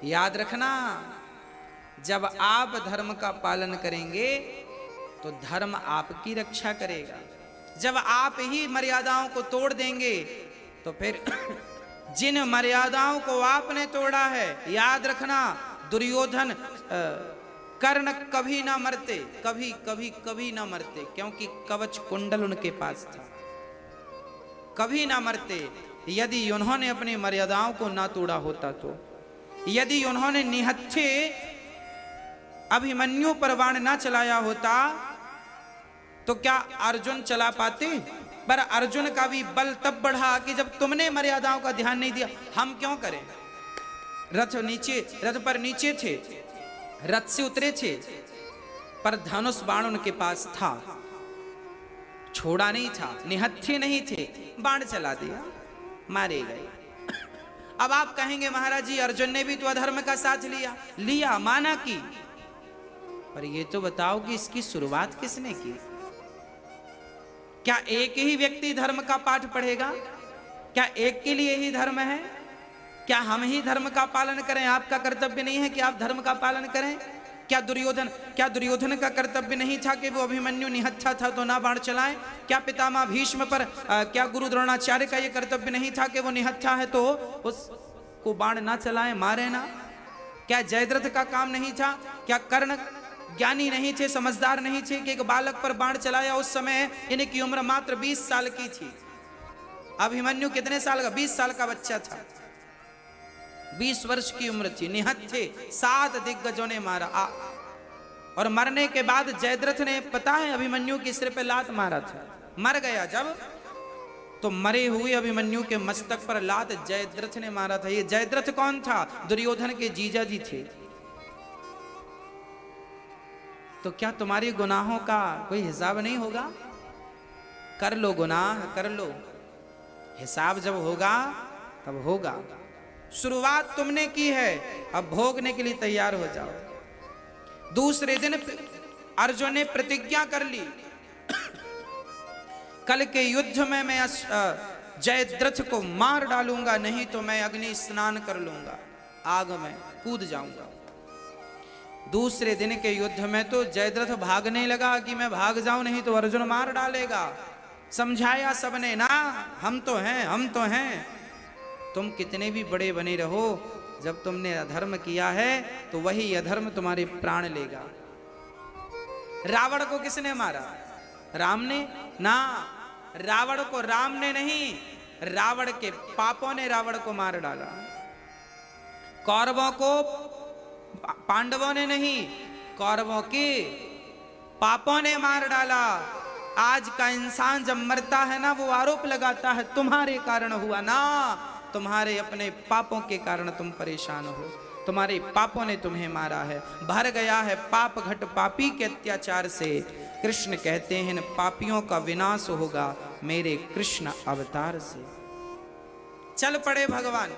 याद रखना, जब आप धर्म का पालन करेंगे तो धर्म आपकी रक्षा करेगा। जब आप ही मर्यादाओं को तोड़ देंगे तो फिर जिन मर्यादाओं को आपने तोड़ा है, याद रखना, दुर्योधन कर्ण कभी ना मरते, कभी कभी कभी ना मरते, क्योंकि कवच कुंडल उनके पास था। कभी ना मरते यदि उन्होंने अपनी मर्यादाओं को ना तोड़ा होता तो। यदि उन्होंने निहत्थे अभिमन्यु पर बाण ना चलाया होता तो क्या अर्जुन चला पाते? पर अर्जुन का भी बल तब बढ़ा कि जब तुमने मर्यादाओं का ध्यान नहीं दिया, हम क्यों करें? रथ पर नीचे थे, रथ से उतरे थे, पर धनुष बाण उनके पास था, छोड़ा नहीं था, निहत्थे नहीं थे, बाण चला दिया, मारे गए। अब आप कहेंगे, महाराज जी अर्जुन ने भी तो अधर्म का साथ लिया, माना की, पर ये तो बताओ कि इसकी शुरुआत किसने की? क्या एक ही व्यक्ति धर्म का पाठ पढ़ेगा? क्या एक के लिए ही धर्म है? क्या हम ही धर्म का पालन करें? आपका कर्तव्य नहीं है कि आप धर्म का पालन करें? क्या दुर्योधन का कर्तव्य नहीं था कि वो अभिमन्यु निहत्था था तो ना बाण चलाएं? क्या पितामह भीष्म पर क्या गुरु द्रोणाचार्य का ये कर्तव्य नहीं था कि वो निहत्था है तो उसको बाण ना चलाएं, मारे ना? क्या जयद्रथ का काम नहीं था? क्या कर्ण ज्ञानी नहीं थे, समझदार नहीं थे कि एक बालक पर बाण चलाया? उस समय इनकी उम्र मात्र 20 साल की थी। अभिमन्यु कितने साल का? 20 साल का बच्चा था, 20 वर्ष की उम्र थी, निहत्थे 7 दिग्गजों ने मारा। और मरने के बाद जयद्रथ ने, पता है, अभिमन्यु के सिर पे लात मारा था। मर गया जब, तो मरे हुए अभिमन्यु के मस्तक पर लात जयद्रथ ने मारा था। ये जयद्रथ कौन था? दुर्योधन के जीजा जी थे। तो क्या तुम्हारी गुनाहों का कोई हिसाब नहीं होगा? कर लो गुनाह, कर लो, हिसाब जब होगा तब होगा। शुरुआत तुमने की है, अब भोगने के लिए तैयार हो जाओ। दूसरे दिन अर्जुन ने प्रतिज्ञा कर ली, कल के युद्ध में मैं जयद्रथ को मार डालूंगा, नहीं तो मैं अग्नि स्नान कर लूंगा, आग में कूद जाऊंगा। दूसरे दिन के युद्ध में तो जयद्रथ भागने लगा कि मैं भाग जाऊं, नहीं तो अर्जुन मार डालेगा। समझाया सबने, ना हम तो हैं, हम तो हैं। तुम कितने भी बड़े बने रहो, जब तुमने अधर्म किया है तो वही अधर्म तुम्हारे प्राण लेगा। रावण को किसने मारा? राम ने? ना, रावण को राम ने नहीं, रावण के पापों ने रावण को मार डाला। कौरवों को पांडवों ने नहीं, कौरवों के पापों ने मार डाला। आज का इंसान जब मरता है ना, वो आरोप लगाता है तुम्हारे कारण हुआ। ना, तुम्हारे अपने पापों के कारण तुम परेशान हो, तुम्हारे पापों ने तुम्हें मारा है। भर गया है पाप घट पापी के अत्याचार से। कृष्ण कहते हैं, पापियों का विनाश होगा मेरे कृष्ण अवतार से। चल पड़े भगवान।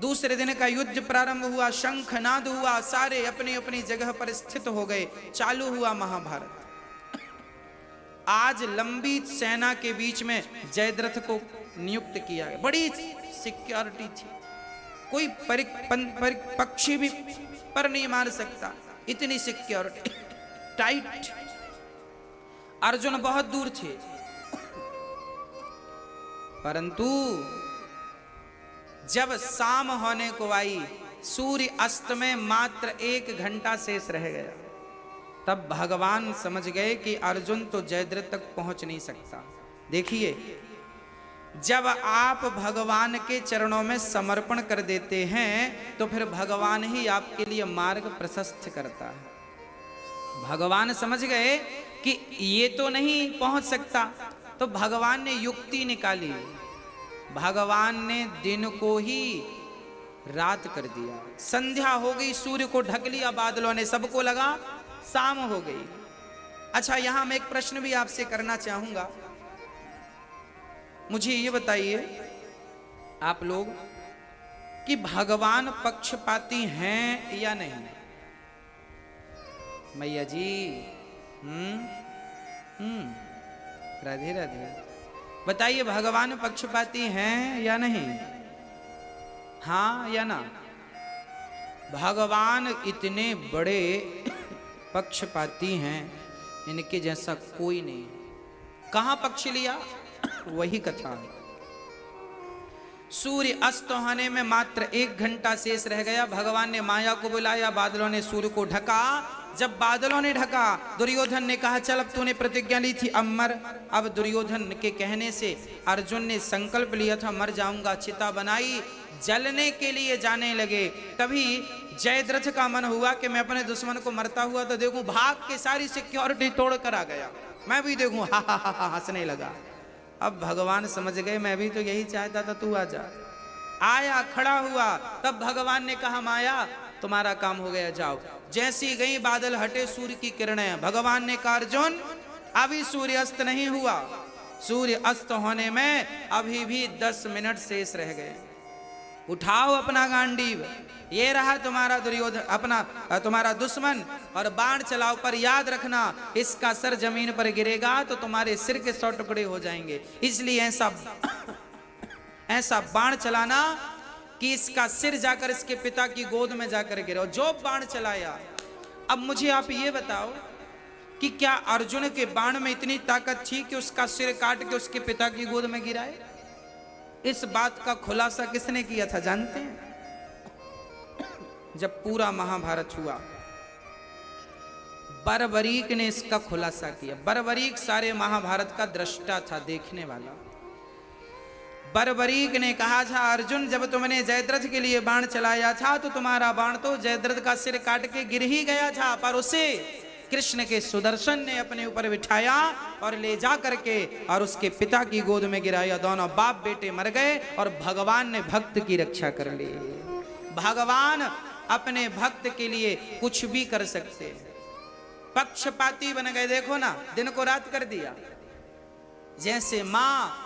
दूसरे दिन का युद्ध प्रारंभ हुआ, शंखनाद हुआ, सारे अपनी अपनी जगह पर स्थित हो गए। चालू हुआ महाभारत। आज लंबी सेना के बीच में जयद्रथ को नियुक्त किया गया। बड़ी सिक्योरिटी थी, कोई पक्षी भी पर नहीं मार सकता, इतनी सिक्योरिटी टाइट। अर्जुन बहुत दूर थे, परंतु जब शाम होने को आई, सूर्य अस्त में मात्र 1 घंटा शेष रह गया, तब भगवान समझ गए कि अर्जुन तो जयद्रथ तक पहुंच नहीं सकता। देखिए, जब आप भगवान के चरणों में समर्पण कर देते हैं तो फिर भगवान ही आपके लिए मार्ग प्रशस्त करता है। भगवान समझ गए कि ये तो नहीं पहुंच सकता, तो भगवान ने युक्ति निकाली। भगवान ने दिन को ही रात कर दिया, संध्या हो गई, सूर्य को ढक लिया बादलों ने, सबको लगा शाम हो गई। अच्छा, यहां मैं एक प्रश्न भी आपसे करना चाहूंगा। मुझे ये बताइए आप लोग कि भगवान पक्षपाती हैं या नहीं? मैया जी, राधे राधे, बताइए भगवान पक्षपाती हैं या नहीं? हाँ या ना? भगवान इतने बड़े पक्षपाती हैं, इनके जैसा कोई नहीं। कहां पक्ष लिया? वही कथा है। सूर्य अस्त होने में मात्र 1 घंटा शेष रह गया। भगवान ने माया को बुलाया, बादलों ने सूर्य को ढका। जब बादलों ने ढका, दुर्योधन ने कहा, चल अब तूने प्रतिज्ञा ली थी अब मर। अब दुर्योधन के कहने से अर्जुन ने संकल्प लिया था मर जाऊंगा, चिता बनाई, जलने के लिए जाने लगे। तभी जयद्रथ का मन हुआ कि मैं अपने दुश्मन को मरता हुआ तो देखूं, भाग के सारी सिक्योरिटी तोड़ कर आ गया, मैं भी देखूं। हा हा हा हंसने लगा। अब भगवान समझ गए मैं भी तो यही चाहता था, तू आ जा। आया, खड़ा हुआ, तब भगवान ने कहा, माया तुम्हारा काम हो गया, जाओ। जैसी गई बादल हटे, सूर्य की किरणें। भगवान ने कहा, अर्जुन अभी सूर्य अस्त नहीं हुआ, सूर्य अस्त होने में अभी भी 10 मिनट शेष रह गए। उठाओ अपना गांडीव, ये रहा तुम्हारा दुर्योधन, अपना तुम्हारा दुश्मन, और बाण चलाओ। पर याद रखना, इसका सर जमीन पर गिरेगा तो तुम्हारे सिर के 100 टुकड़े हो जाएंगे। इसलिए ऐसा ऐसा बाण चलाना कि इसका सिर जाकर इसके पिता की गोद में जाकर गिरे। और जो बाण चलाया, अब मुझे आप ये बताओ कि क्या अर्जुन के बाण में इतनी ताकत थी कि उसका सिर काट के उसके पिता की गोद में गिराए? इस बात का खुलासा किसने किया था जानते हैं? जब पूरा महाभारत हुआ, बर्बरीक ने इसका खुलासा किया। बर्बरीक सारे महाभारत का दृष्टा था, देखने वाला। बर्बरीक ने कहा था, अर्जुन जब तुमने जयद्रथ के लिए बाण चलाया था तो तुम्हारा बाण तो जयद्रथ का सिर काट के गिर ही गया था, पर उसे कृष्ण के सुदर्शन ने अपने ऊपर बिठाया और ले जा करके और उसके पिता की गोद में गिराया। दोनों बाप बेटे मर गए और भगवान ने भक्त की रक्षा कर ली। भगवान अपने भक्त के लिए कुछ भी कर सकते हैं। पक्षपाती बन गए, देखो ना, दिन को रात कर दिया। जैसे माँ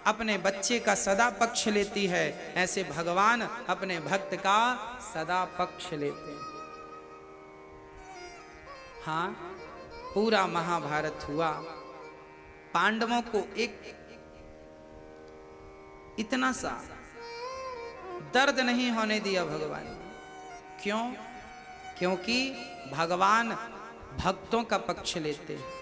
अपने बच्चे का सदा पक्ष लेती है, ऐसे भगवान अपने भक्त का सदा पक्ष लेते हैं। हाँ, पूरा महाभारत हुआ, पांडवों को एक इतना सा दर्द नहीं होने दिया भगवान ने। क्यों? क्योंकि भगवान भक्तों का पक्ष लेते हैं।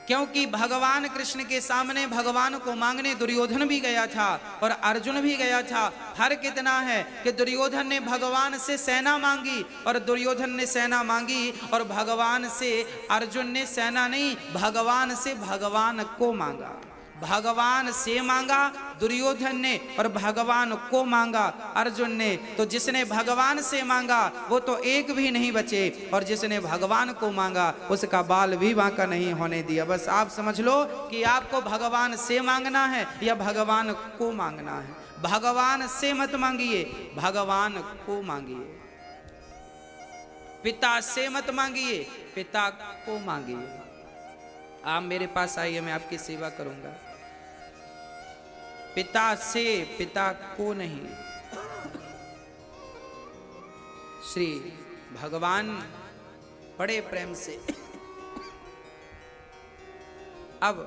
क्योंकि भगवान कृष्ण के सामने भगवान को मांगने दुर्योधन भी गया था और अर्जुन भी गया था। फर्क इतना है कि दुर्योधन ने भगवान से सेना मांगी और दुर्योधन ने सेना मांगी, और भगवान से अर्जुन ने सेना नहीं, भगवान से भगवान को मांगा। भगवान से मांगा दुर्योधन ने और भगवान को मांगा अर्जुन ने। तो जिसने भगवान से मांगा वो तो एक भी नहीं बचे, और जिसने भगवान को मांगा उसका बाल भी बांका नहीं होने दिया। बस आप समझ लो कि आपको भगवान से मांगना है या भगवान को मांगना है। भगवान से मत मांगिए, भगवान को मांगिए। पिता से मत मांगिए, पिता को मांगिए। आप मेरे पास आइए, मैं आपकी सेवा करूंगा। पिता से, पिता को नहीं। श्री भगवान बड़े प्रेम से अब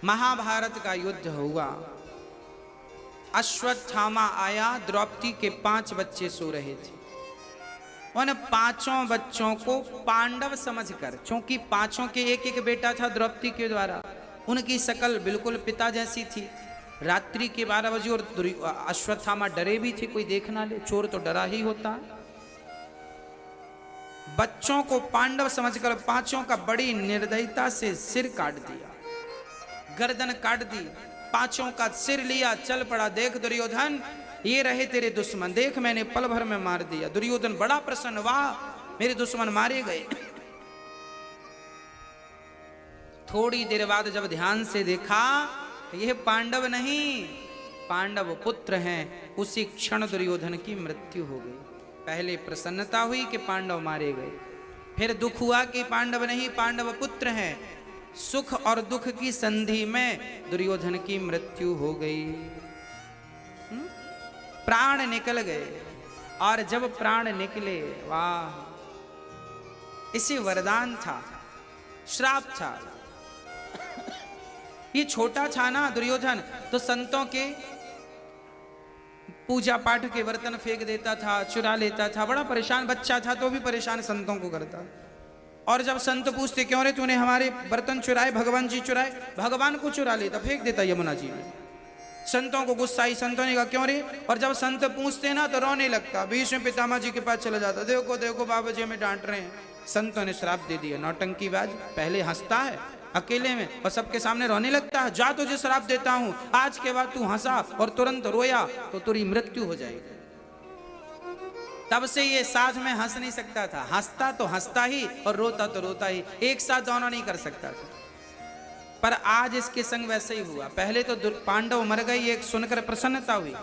महाभारत का युद्ध हुआ। अश्वत्थामा आया, द्रौपदी के 5 बच्चे सो रहे थे। उन 5 बच्चों को पांडव समझकर, क्योंकि 5 के एक बेटा था द्रौपदी के द्वारा, उनकी शकल बिल्कुल पिता जैसी थी। रात्रि के 12 बजे और अश्वत्थामा डरे भी थे, कोई देख ना ले, चोर तो डरा ही होता। बच्चों को पांडव समझकर 5 का बड़ी निर्दयता से सिर काट दिया, गर्दन काट दी, 5 का सिर लिया, चल पड़ा। देख दुर्योधन, ये रहे तेरे दुश्मन, देख मैंने पल भर में मार दिया। दुर्योधन बड़ा प्रसन्न, वाह मेरे दुश्मन मारे गए। थोड़ी देर बाद जब ध्यान से देखा यह पांडव नहीं, पांडव पुत्र हैं, उसी क्षण दुर्योधन की मृत्यु हो गई। पहले प्रसन्नता हुई कि पांडव मारे गए, फिर दुख हुआ कि पांडव नहीं, पांडव पुत्र हैं। सुख और दुख की संधि में दुर्योधन की मृत्यु हो गई, प्राण निकल गए। और जब प्राण निकले, वाह, इसे वरदान था, श्राप था। ये छोटा था ना दुर्योधन, तो संतों के पूजा पाठ के बर्तन फेंक देता था, चुरा लेता था, बड़ा परेशान बच्चा था तो भी परेशान संतों को करता। और जब संत पूछते क्यों रे तूने हमारे बर्तन चुराए, भगवान जी चुराए, भगवान को चुरा लेता, फेंक देता यमुना जी में। संतों को गुस्सा आई, संतों ने कहा क्यों रे, और जब संत पूछते ना तो रोने लगता, बीच में पितामा जी के पास चला जाता, देखो देखो बाबा जी हमें डांट रहे हैं। संतों ने श्राप दे दिया, नौटंकीबाज, पहले हंसता है अकेले में और सबके सामने रोने लगता है, जा तुझे श्राप देता हूं, आज के बाद तू हंसा और तुरंत रोया तो तेरी मृत्यु हो जाएगी। तब से ये साथ में हंस नहीं सकता था, हंसता तो हंसता ही और रोता तो रोता ही, एक साथ दोनों नहीं कर सकता था। पर आज इसके संग वैसे ही हुआ। पहले तो पांडव मर गए, ये सुनकर प्रसन्नता हुई,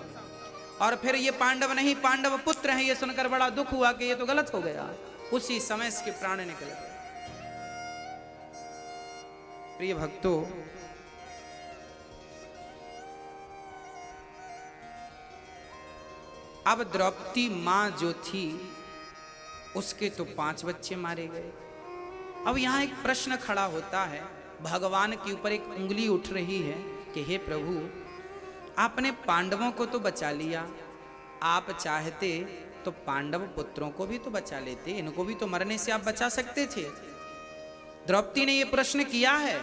और फिर ये पांडव नहीं पांडव पुत्र हैं, ये सुनकर बड़ा दुख हुआ कि ये तो गलत हो गया। उसी समय इसके प्राण निकल गए। प्रिय भक्तों, अब द्रौपदी मां जो थी उसके तो 5 बच्चे मारे गए। अब यहां एक प्रश्न खड़ा होता है भगवान के ऊपर एक उंगली उठ रही है कि हे प्रभु, आपने पांडवों को तो बचा लिया, आप चाहते तो पांडव पुत्रों को भी तो बचा लेते, इनको भी तो मरने से आप बचा सकते थे। द्रौपदी ने यह प्रश्न किया है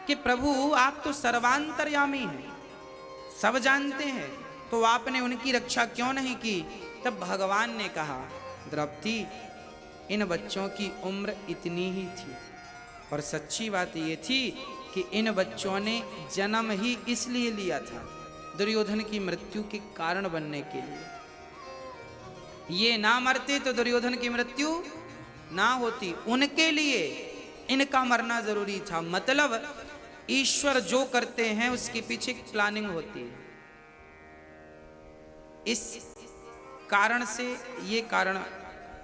कि प्रभु आप तो सर्वांतर्यामी हैं, सब जानते हैं, तो आपने उनकी रक्षा क्यों नहीं की? तब भगवान ने कहा, द्रौपदी इन बच्चों की उम्र इतनी ही थी, और सच्ची बात ये थी कि इन बच्चों ने जन्म ही इसलिए लिया था दुर्योधन की मृत्यु के कारण बनने के लिए। ये ना मरते तो दुर्योधन की मृत्यु ना होती, उनके लिए इनका मरना जरूरी था। मतलब ईश्वर जो करते हैं उसके पीछे प्लानिंग होती है। इस कारण से ये कारण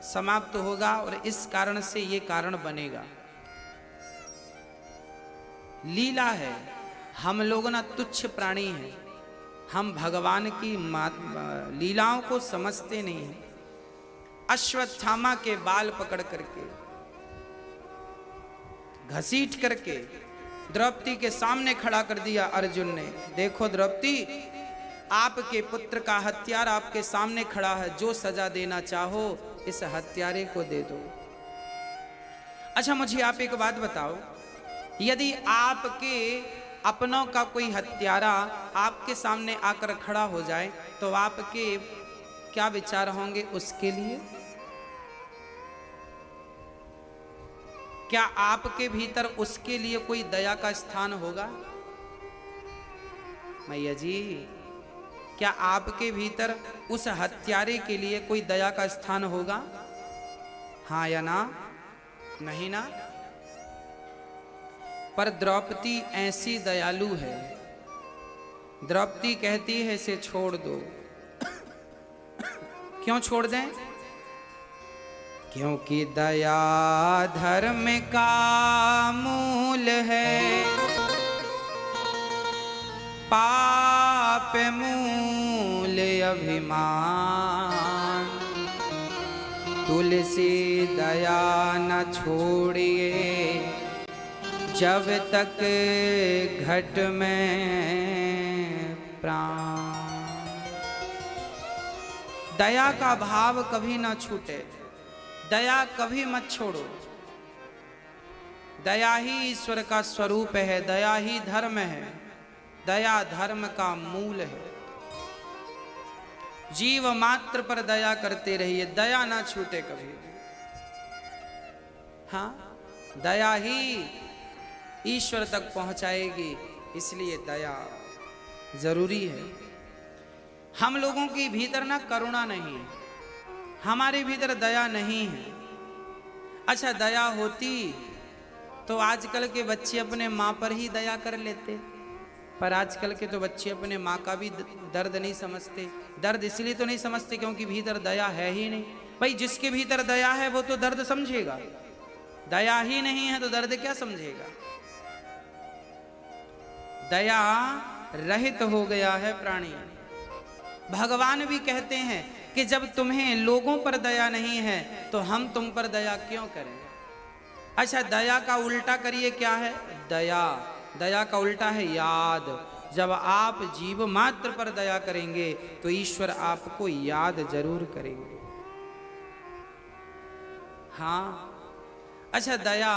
समाप्त होगा और इस कारण से ये कारण बनेगा। लीला है। हम लोग ना तुच्छ प्राणी हैं, हम भगवान की लीलाओं को समझते नहीं हैं। अश्वत्थामा के बाल पकड़ करके घसीट करके द्रौपदी के सामने खड़ा कर दिया अर्जुन ने। देखो द्रौपदी, आपके पुत्र का हत्यारा आपके सामने खड़ा है, जो सजा देना चाहो इस हत्यारे को दे दो। अच्छा मुझे आप एक बात बताओ, यदि आपके अपनों का कोई हत्यारा आपके सामने आकर खड़ा हो जाए तो आपके क्या विचार होंगे उसके लिए? क्या आपके भीतर उसके लिए कोई दया का स्थान होगा? मैया जी, क्या आपके भीतर उस हत्यारे के लिए कोई दया का स्थान होगा? हाँ या ना? नहीं ना? पर द्रौपदी ऐसी दयालु है, द्रौपदी कहती है इसे छोड़ दो। क्यों छोड़ दें? क्योंकि दया धर्म का मूल है, पाप मूल अभिमान। तुलसी दया न छोड़िए जब तक घट में प्राण। दया का भाव कभी ना छूटे, दया कभी मत छोड़ो। दया ही ईश्वर का स्वरूप है, दया ही धर्म है, दया धर्म का मूल है। जीव मात्र पर दया करते रहिए, दया ना छूटे कभी। हाँ, दया ही ईश्वर तक पहुंचाएगी, इसलिए दया जरूरी है। हम लोगों के भीतर ना करुणा नहीं है, हमारे भीतर दया नहीं है। अच्छा दया होती तो आजकल के बच्चे अपने माँ पर ही दया कर लेते, पर आजकल के तो बच्चे अपने माँ का भी दर्द नहीं समझते। दर्द इसलिए तो नहीं समझते क्योंकि भीतर दया है ही नहीं। भाई जिसके भीतर दया है वो तो दर्द समझेगा, दया ही नहीं है तो दर्द क्या समझेगा? दया रहित हो गया है प्राणी। भगवान भी कहते हैं कि जब तुम्हें लोगों पर दया नहीं है तो हम तुम पर दया क्यों करें? अच्छा दया का उल्टा करिए, क्या है? दया, दया का उल्टा है याद। जब आप जीव मात्र पर दया करेंगे तो ईश्वर आपको याद जरूर करेंगे। हाँ, अच्छा दया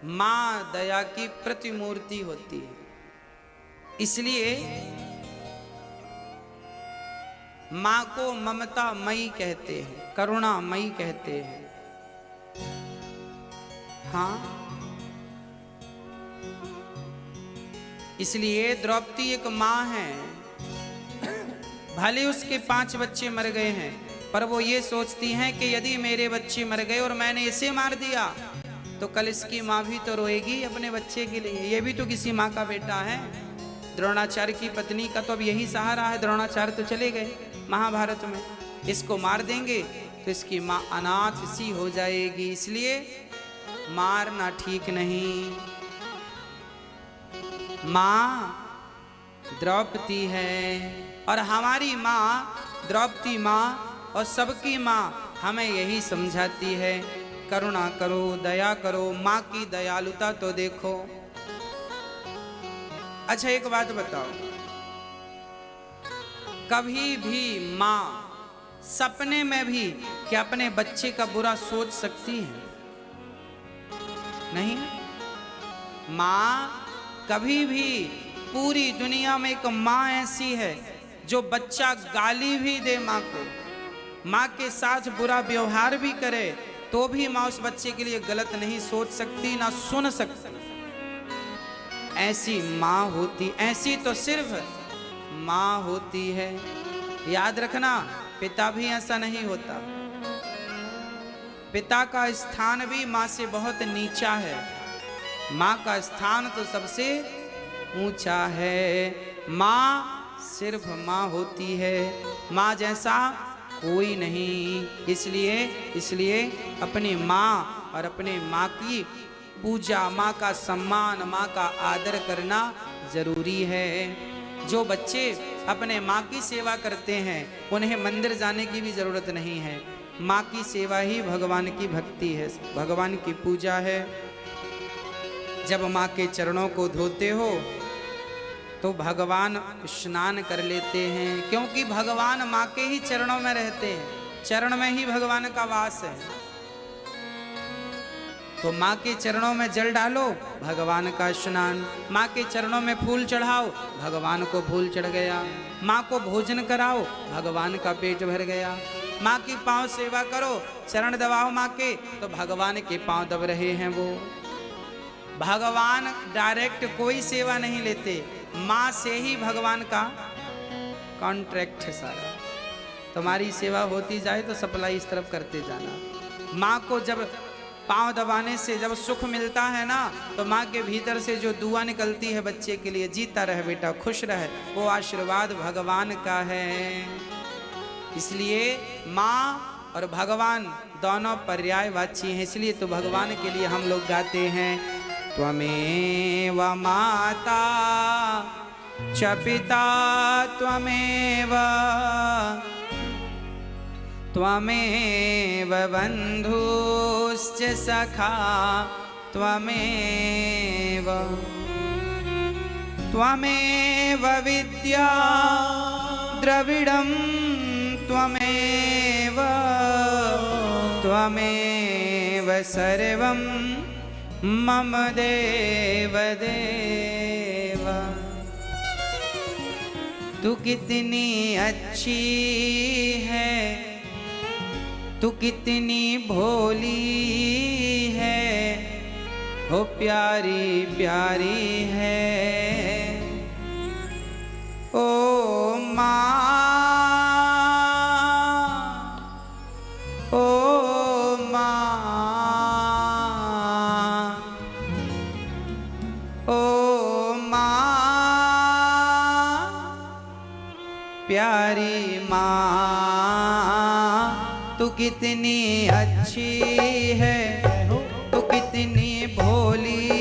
मां दया की प्रतिमूर्ति होती है, इसलिए मां को ममता मई कहते हैं, करुणा मई कहते हैं। हाँ, इसलिए द्रौपदी एक मां है, भले उसके 5 बच्चे मर गए हैं, पर वो ये सोचती हैं कि यदि मेरे बच्चे मर गए और मैंने इसे मार दिया तो कल इसकी माँ भी तो रोएगी अपने बच्चे के लिए। ये भी तो किसी माँ का बेटा है। द्रोणाचार्य की पत्नी का तो अब यही सहारा है। द्रोणाचार्य तो चले गए महाभारत में, इसको मार देंगे तो इसकी माँ अनाथ सी हो जाएगी, इसलिए मारना ठीक नहीं। माँ द्रौपदी है और हमारी माँ द्रौपदी माँ और सबकी माँ हमें यही समझाती है करुणा करो, दया करो, माँ की दयालुता तो देखो। अच्छा एक बात बताओ, कभी भी माँ सपने में भी क्या अपने बच्चे का बुरा सोच सकती है? नहीं। माँ कभी भी, पूरी दुनिया में एक माँ ऐसी है जो बच्चा गाली भी दे माँ को, माँ के साथ बुरा व्यवहार भी करे, तो भी माँ उस बच्चे के लिए गलत नहीं सोच सकती, ना सुन सकती। ऐसी माँ होती, ऐसी तो सिर्फ माँ होती है। याद रखना, पिता भी ऐसा नहीं होता। पिता का स्थान भी माँ से बहुत नीचा है, माँ का स्थान तो सबसे ऊंचा है। माँ सिर्फ माँ होती है, माँ जैसा कोई नहीं। इसलिए अपनी माँ और अपने माँ की पूजा, माँ का सम्मान, माँ का आदर करना जरूरी है। जो बच्चे अपने माँ की सेवा करते हैं उन्हें मंदिर जाने की भी जरूरत नहीं है। माँ की सेवा ही भगवान की भक्ति है, भगवान की पूजा है। जब माँ के चरणों को धोते हो तो भगवान स्नान कर लेते हैं, क्योंकि भगवान माँ के ही चरणों में रहते हैं, चरण में ही भगवान का वास है। तो माँ के चरणों में जल डालो, भगवान का स्नान। माँ के चरणों में फूल चढ़ाओ, भगवान को फूल चढ़ गया। माँ को भोजन कराओ, भगवान का पेट भर गया। माँ की पांव सेवा करो, चरण दबाओ माँ के, तो भगवान के पांव दब रहे हैं वो। भगवान डायरेक्ट कोई सेवा नहीं लेते, माँ से ही भगवान का कॉन्ट्रैक्ट है सारा। तुम्हारी सेवा होती जाए तो सप्लाई इस तरफ करते जाना। माँ को जब पांव दबाने से जब सुख मिलता है ना, तो माँ के भीतर से जो दुआ निकलती है बच्चे के लिए, जीता रहे बेटा, खुश रहे, वो आशीर्वाद भगवान का है। इसलिए माँ और भगवान दोनों पर्यायवाची हैं। इसलिए तो भगवान के लिए हम लोग गाते हैं, त्वमेव माता च पिता त्वमेव, त्वमेव बन्धुश्च सखा त्वमेव, त्वमेव विद्या द्रविडं त्वमेव, त्वमेव सर्वं मम देव देव। तू कितनी अच्छी है, तू कितनी भोली है, हो प्यारी प्यारी है ओ माँ, ओ माँ, ओ माँ, प्यारी माँ, तू कितनी अच्छी है, तू कितनी भोली